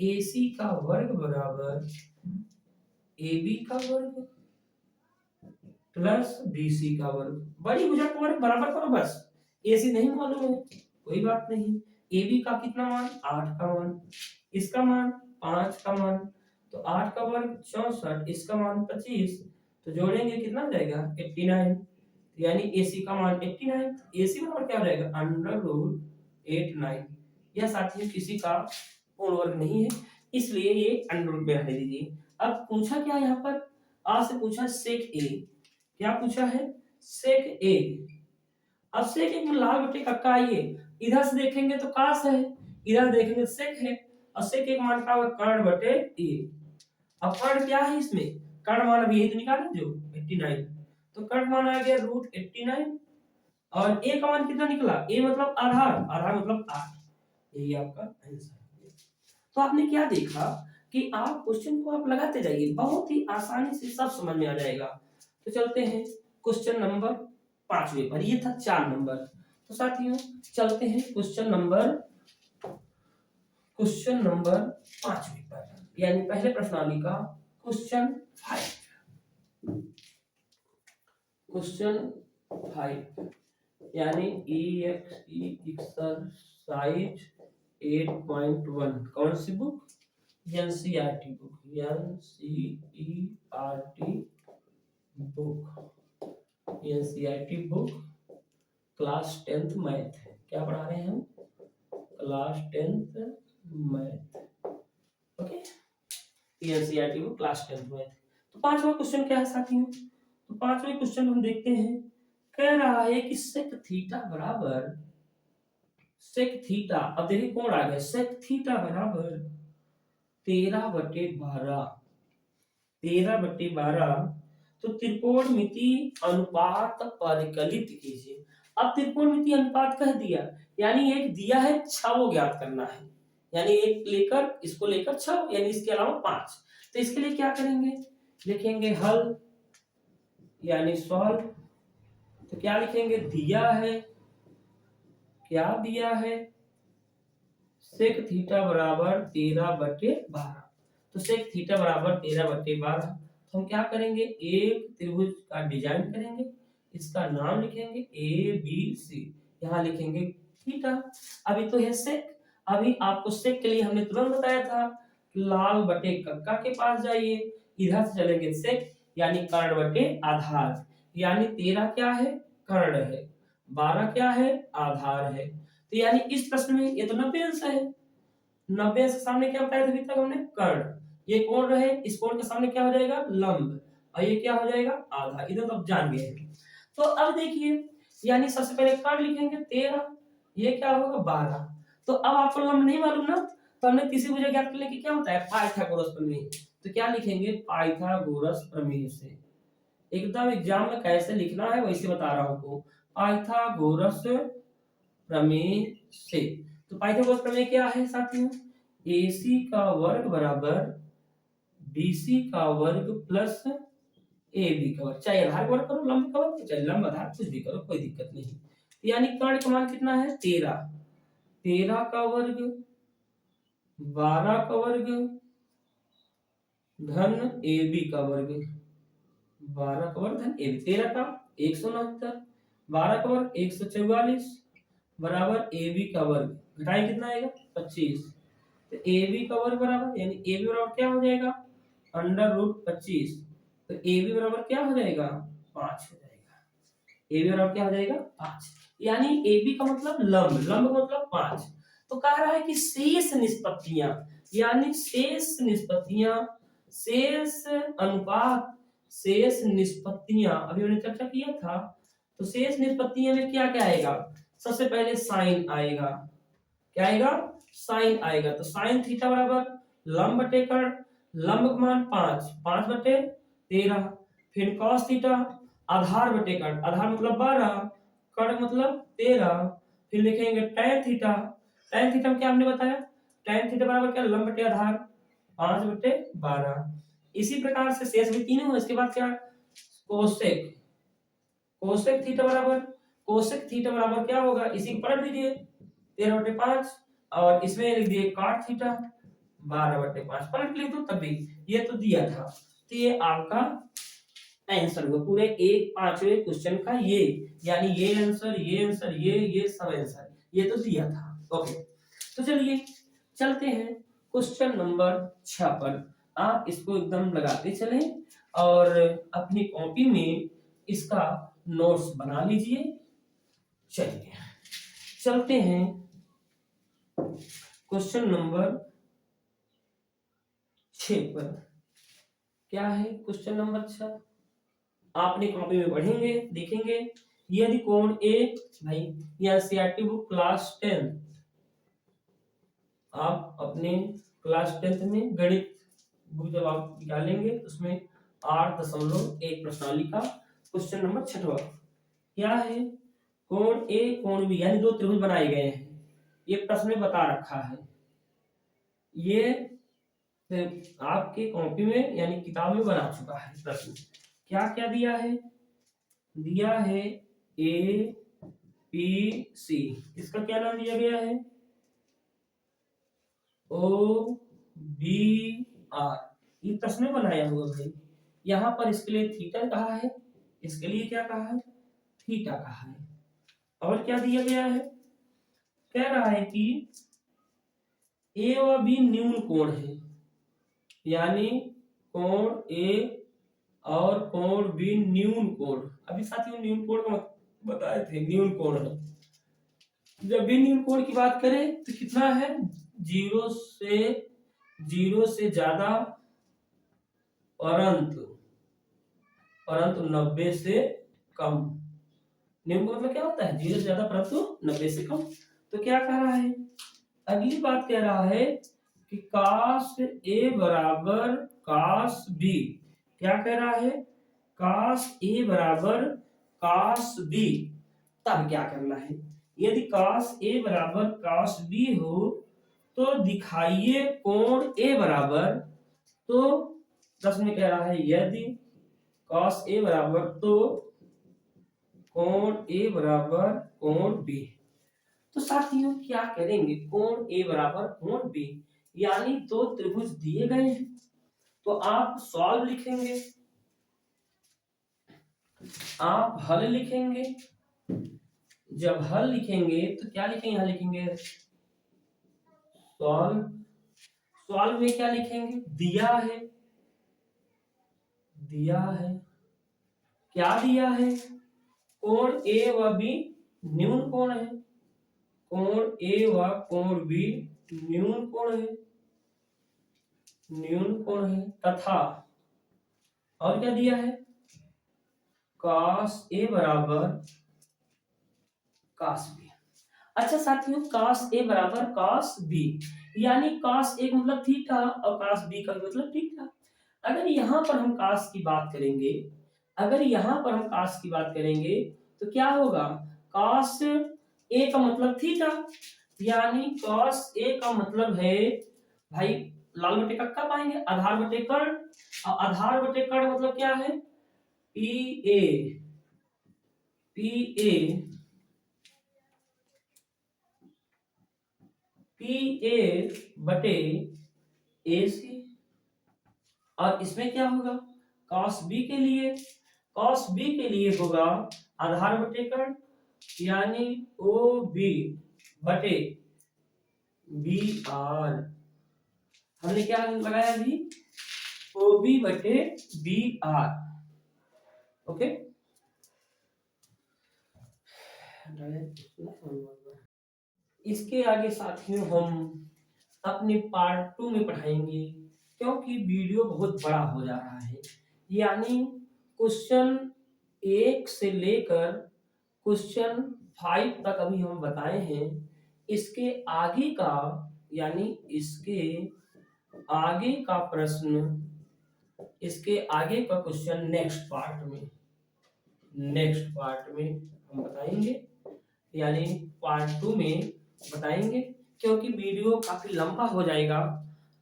AC का वर्ग बराबर AB का वर्ग प्लस BC का वर्ग। बड़ी भुजा का वर्ग बराबर करो बस, AC नहीं मालूम है कोई बात नहीं। AB का कितना मान 8 का मान, इसका मान 5 का मान, तो 8 का वर्ग 64, इसका मान 25, तो जोड़ेंगे कितना हो जाएगा 89, यानी AC का मान 89। AC बराबर क्या हो जाएगा √89। यह साथियों किसी का पूर्ण वर्ग नहीं है, इसलिए ये अंडर रूट में रहने दीजिए। अब पूछा क्या यहाँ पर, आ से पूछा सेक ए, क्या पूछा है सेक ए। अब सेक एक में लाल बटे कक्का, आइए इधर से देखेंगे तो काश है, इधर देखेंगे तो सेक है, और सेक एक मान का कर्ण बटे ए। अब कर्ण क्या है इसमें, कर्ण मान अभी यही तो निकाले जो 89, तो कर्ण मान आ गया √89 और ए का मान कितना निकला, ए मतलब आधार, आधार मतलब 8। यही आपका आंसर है। तो आपने क्या देखा कि आप क्वेश्चन को आप लगाते जाइए, बहुत ही आसानी से सब समझ में आ जाएगा। तो चलते हैं क्वेश्चन नंबर 5वें पर, ये था 4 नंबर। तो साथियों चलते हैं क्वेश्चन नंबर 5वें पर, यानी पहले प्रश्नावली का क्वेश्चन 5 यानी एक्सरसाइज 8.1। कौन सी book, NCERT book, NCERT book class 10th math. क्या पढ़ा रहे हैं हम, class 10th math, okay. NCERT book class 10th math. तो 5वां क्वेश्चन क्या है साथियों, तो 5वें क्वेश्चन हम देखते हैं। कह रहा है कि सेक थीटा बराबर, सेक थीटा, अब देखिए कौन आ गया, सेक थीटा बराबर 13/12, 13/12। तो त्रिकोणमिति अनुपात परिकलित कीजिए। अब त्रिकोणमितीय अनुपात कह दिया, यानी एक दिया है 6 वो ज्ञात करना है, यानी एक लेकर इसको लेकर 6 यानी इसके अलावा 5। तो इसके लिए क्या करेंगे, लिखेंगे हल यानी सॉल्व। तो क्या लिखेंगे, दिया है, क्या दिया है, सेक थीटा बराबर 13/12। तो सेक थीटा बराबर 13/12। तो हम क्या करेंगे, एक त्रिभुज का डिजाइन करेंगे, इसका नाम लिखेंगे ए बी सी, यहाँ लिखेंगे थीटा। अभी तो है सेक, अभी आपको सेक के लिए हमने तुरंत बताया था, लाल बटे कक्का के पास जाइए, इधर से चलेंगे सेक यानी कर्ण बटे आधार, यानी 13 क्या है, कर्ण है, 12 क्या है, आधार है। तो यानी इस प्रश्न में ये तो 90 अंश है, 90 अंश के सामने क्या बताया था अभी तक हमने, कर्ण। ये कोण रहे, इस कोण के सामने क्या हो जाएगा, लंब, और ये क्या हो जाएगा, आधा। इधर तो अब जान गए हैं। तो अब देखिए, यानी सबसे पहले कर्ण लिखेंगे 13, ये क्या होगा 12। तो अब आपको लंब नहीं मालूम ना, तो हमने तीसरी भुजा ज्ञात करने की क्या होता है, पाइथागोरस प्रमेय। तो क्या लिखेंगे, पाइथागोरस प्रमेय से। एकदम एग्जाम में कैसे लिखना है वैसे बता रहा हूं आपको, पाइथागोरस प्रमेय से। तो पाइथागोरस प्रमेय क्या है साथियों, AC का वर्ग बराबर BC का वर्ग प्लस AB का वर्ग, चाहे आधार का वर्ग करो, लंब का वर्ग, चाहे लंब आधार, कुछ भी करो, कोई दिक्कत नहीं। तो यानी कर्ण का मान कितना है, 13, 13 का वर्ग 12 का वर्ग धन AB का वर्ग, 12 का वर्ग धन AB, 13 का 169, 12 का वर्ग 144 बराबर AB का वर्ग, घटाएं कितना आएगा 25। तो AB का वर्ग बराबर, यानी AB बराबर क्या हो जाएगा, √25। तो AB बराबर क्या हो जाएगा, 5 हो जाएगा। AB बराबर क्या हो जाएगा, 5। यानी AB का मतलब लंब, लंब का मतलब 5। तो कह रहा है कि शेष निष्पत्तियां, यानी शेष निष्पत्तियां, शेष अनुपात, शेष निष्पत्तियां अभी हमने चर्चा किया था। तो शेष निष्पत्तियां में क्या क्या आएगा, सबसे पहले साइन आएगा, क्या आएगा, साइन आएगा। तो साइन थीटा बराबर लंब बटे कर्ण, लंब का मान 5, 5/13। फिर कॉस थीटा आधार बटे कर्ण, आधार मतलब 12, कर्ण मतलब 13। फिर लिखेंगे tan थीटा, tan थीटा में क्या हमने बताया, tan थीटा बराबर क्या, लंब बटे आधार 5/12। इसी प्रकार से शेष भी तीन हुए, इसके बाद क्या, कोसेक, कोसेक थीटा बराबर, कोसेक थीटा बराबर क्या होगा, इसी को पलट दीजिए, 13/5, और इसमें लिख दिए cot थीटा 12/5, पलट लिख दो तब भी, ये तो दिया था। तो ये आपका आंसर हुआ पूरे एक पांचवें क्वेश्चन का, ये यानी ये आंसर, ये आंसर, ये सब आंसर, ये तो दिया था। ओके, तो चलिए चलते हैं क्वेश्चन नंबर 6 पर। आप इसको एकदम लगाते चलें और अपनी कॉपी में इसका नोट्स बना लीजिए। चलिए चलते हैं क्वेश्चन नंबर 6 पर। क्या है क्वेश्चन नंबर 6, आपने कॉपी में पढ़ेंगे, देखेंगे, यदि कोण ए, भाई या सीआरटी बुक क्लास 10, आप अपने क्लास 10th में गणित बुक जब आप निकालेंगे उसमें 8.1 प्रश्नावली का क्वेश्चन नंबर 6वां क्या है, कोण ए कोण बी यानी दो त्रिभुज बनाए गए हैं, ये प्रश्न में बता रखा है। ये आपके कॉपी में यानी किताब में बना चुका है प्रश्न। क्या क्या दिया है, दिया है ए पी सी, इसका क्या नाम दिया गया है, ओ बी आर, ये प्रश्न में बनाया हुआ भाई। यहाँ पर इसके लिए थीटा कहा है, इसके लिए क्या कहा है, थीटा कहा है। और क्या दिया गया है, कह रहा है कि ए व बी न्यून कोण है, यानी कोण ए और कोण बी न्यून कोण। अभी साथियों न्यून कोण का बताए थे, न्यून कोण है। जब भी न्यून कोण की बात करें तो कितना है, 0 से ज्यादा परंतु 90 से कम। न्यून कोण मतलब क्या होता है, 0 से ज्यादा परंतु 90 से कम। तो क्या कह रहा है, अगली बात कह रहा है कि काश ए बराबर काश बी, क्या कह रहा है, काश ए बराबर काश बी, तब क्या करना है, यदि cos A बराबर cos B हो तो दिखाइए कोण A बराबर, तो प्रश्न में कह रहा है यदि cos A बराबर तो कोण A बराबर कोण B। तो साथियों क्या करेंगे, कोण A बराबर कोण B, यानी दो त्रिभुज दिए गए हैं तो आप सॉल्व लिखेंगे, आप हल लिखेंगे। जब हल लिखेंगे तो क्या लिखेंगे, यहां लिखेंगे सॉल्व। सॉल्व में क्या लिखेंगे, दिया है, दिया है, क्या दिया है, कोण A व B न्यून कोण है, कोण A व कोण B न्यून कोण है, न्यून कोण है, तथा और क्या दिया है, cos A बराबर cos B। अच्छा साथियों, cos A बराबर cos B, यानी cos A का मतलब थीटा और cos B का मतलब थीटा। अगर यहां पर हम cos की बात करेंगे, अगर यहां पर हम cos की बात करेंगे तो क्या होगा, cos A का मतलब थीटा, यानी cos A का मतलब है भाई लाल बटे कक्का पाएंगे, आधार बटे कर्ण, और आधार बटे कर्ण मतलब क्या है, P A, P A, P A बटे ए सी। और इसमें क्या होगा, cos b के लिए, cos b के लिए होगा आधार बटे कर्ण, यानी ओ बी बटे बी आर। हमने क्या लगाया अभी, ओ बी बटे बी आर। ओके, इसके आगे साथियों हम अपने पार्ट 2 में पढ़ाएंगे, क्योंकि वीडियो बहुत बड़ा हो जा रहा है, यानी क्वेश्चन 1 से लेकर क्वेश्चन 5 तक अभी हम बताए हैं। इसके आगे का, यानी इसके आगे का प्रश्न, इसके आगे का क्वेश्चन नेक्स्ट पार्ट में, नेक्स्ट पार्ट में हम बताएंगे, यानी पार्ट 2 में बताएंगे, क्योंकि वीडियो काफी लंबा हो जाएगा,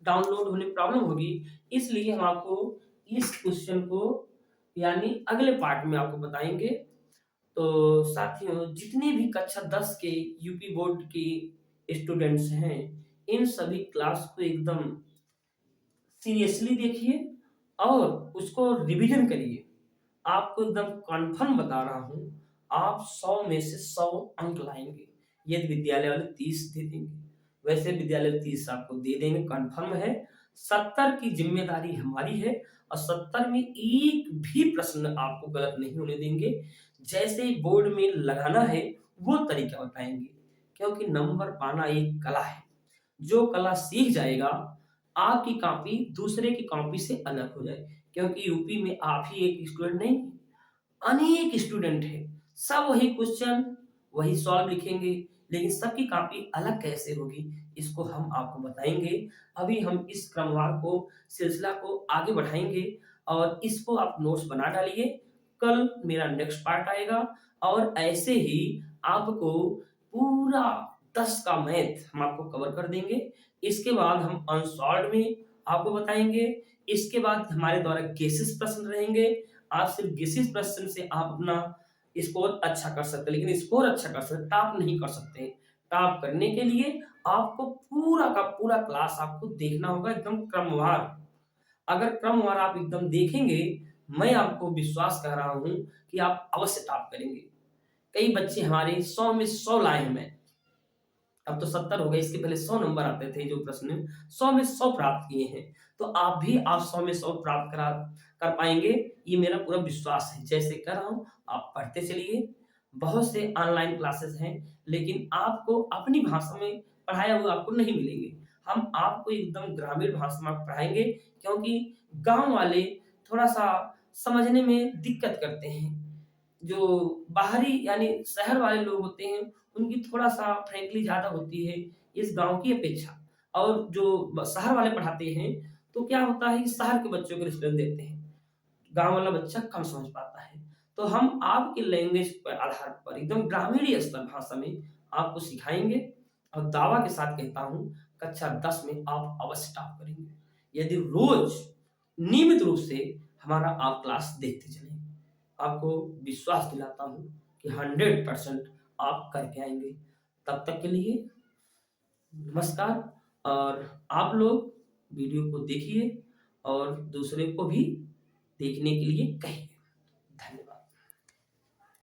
डाउनलोड होने प्रॉब्लम होगी, इसलिए हम आपको इस क्वेश्चन को यानी अगले पार्ट में आपको बताएंगे। तो साथियों, जितने भी कक्षा 10 के यूपी बोर्ड के स्टूडेंट्स हैं, इन सभी क्लास को एकदम सीरियसली देखिए और उसको रिवीजन करिए। आपको एकदम कन्फर्म बता रहा हूं, आप 100 में से 100 अंक लाएंगे। यदि विद्यालय वाले 30 दे देंगे, वैसे विद्यालय 30 आपको दे देंगे, कन्फर्म है। 70 की जिम्मेदारी हमारी है और 70 में एक भी प्रश्न आपको गलत नहीं होने देंगे। जैसे ही बोर्ड में लगाना है वो तरीका बताएंगे, क्योंकि नंबर पाना एक कला है। जो कला सीख जाएगा, आपकी कॉपी दूसरे की कॉपी से अलग हो जाए, क्योंकि यूपी में आप ही एक स्टूडेंट नहीं, अनेक स्टूडेंट है, सब वही क्वेश्चन वही सॉल्व लिखेंगे, लेकिन सबकी कॉपी अलग कैसे होगी, इसको हम आपको बताएंगे। अभी हम इस क्रमवार को, सिलसिला को आगे बढ़ाएंगे और इसको आप नोट्स बना डालिए। कल मेरा नेक्स्ट पार्ट आएगा और ऐसे ही आपको पूरा 10 का मैथ हम आपको कवर कर देंगे। इसके बाद हम अनसॉल्व्ड में आपको बताएंगे। इसके बाद हमारे द्वारा गेसेस प्रश्न रहेंगे। आप सिर्फ गेसेस प्रश्न से आप अपना स्कोर अच्छा कर सकते हैं, लेकिन स्कोर अच्छा कर सकते, टॉप नहीं कर सकते। टॉप करने के लिए आपको पूरा का पूरा क्लास आपको देखना होगा, एकदम क्रमवार। अगर क्रमवार आप एकदम देखेंगे, मैं आपको विश्वास कर रहा हूं कि आप अवश्य टॉप करेंगे। कई बच्चे हमारे 100 में 100 लाए हैं, मैं अब तो 70 हो गए, इसके पहले 100 नंबर आते थे जो प्रश्न 100 में 100 प्राप्त किए हैं। तो आप भी आप 100 में 100 प्राप्त कर पाएंगे, ये मेरा पूरा विश्वास है। जैसे कर रहा हूं, आप पढ़ते चलिए। बहुत से ऑनलाइन क्लासेस हैं, लेकिन आपको अपनी भाषा में पढ़ाया हुआ आपको नहीं मिलेंगे। हम आपको एकदम ग्रामीण भाषा में पढ़ाएंगे, क्योंकि गांव वाले थोड़ा सा समझने में दिक्कत करते हैं। जो बाहरी यानी शहर वाले लोग होते हैं, उनकी थोड़ा-सा फ्रैंकली ज़्यादा होती है इस गाँव की अपेक्षा। और जो शहर वाले पढ़ाते हैं, तो क्या होता है कि शहर के बच्चों को रेफरेंस देते हैं। गाँव वाला बच्चा कम समझ पाता है। तो हम आपके लैंग्वेज पर आधार पर एकदम ग्रामीण स्तर भाषा में आपको सिखाएँगे और दावा के साथ कहता हूँ कक्षा 10 में आप अवश्य टॉप करेंगे। यदि रोज़ नियमित रूप से हमारा आप क्लास देखते चलें। आपको विश्वास दिलाता हूँ कि 100% आप करके आएँगे। तब तक के लिए नमस्कार और आप लोग वीडियो को देखिए और दूसरे को भी देखने के लिए कहिए। धन्यवाद।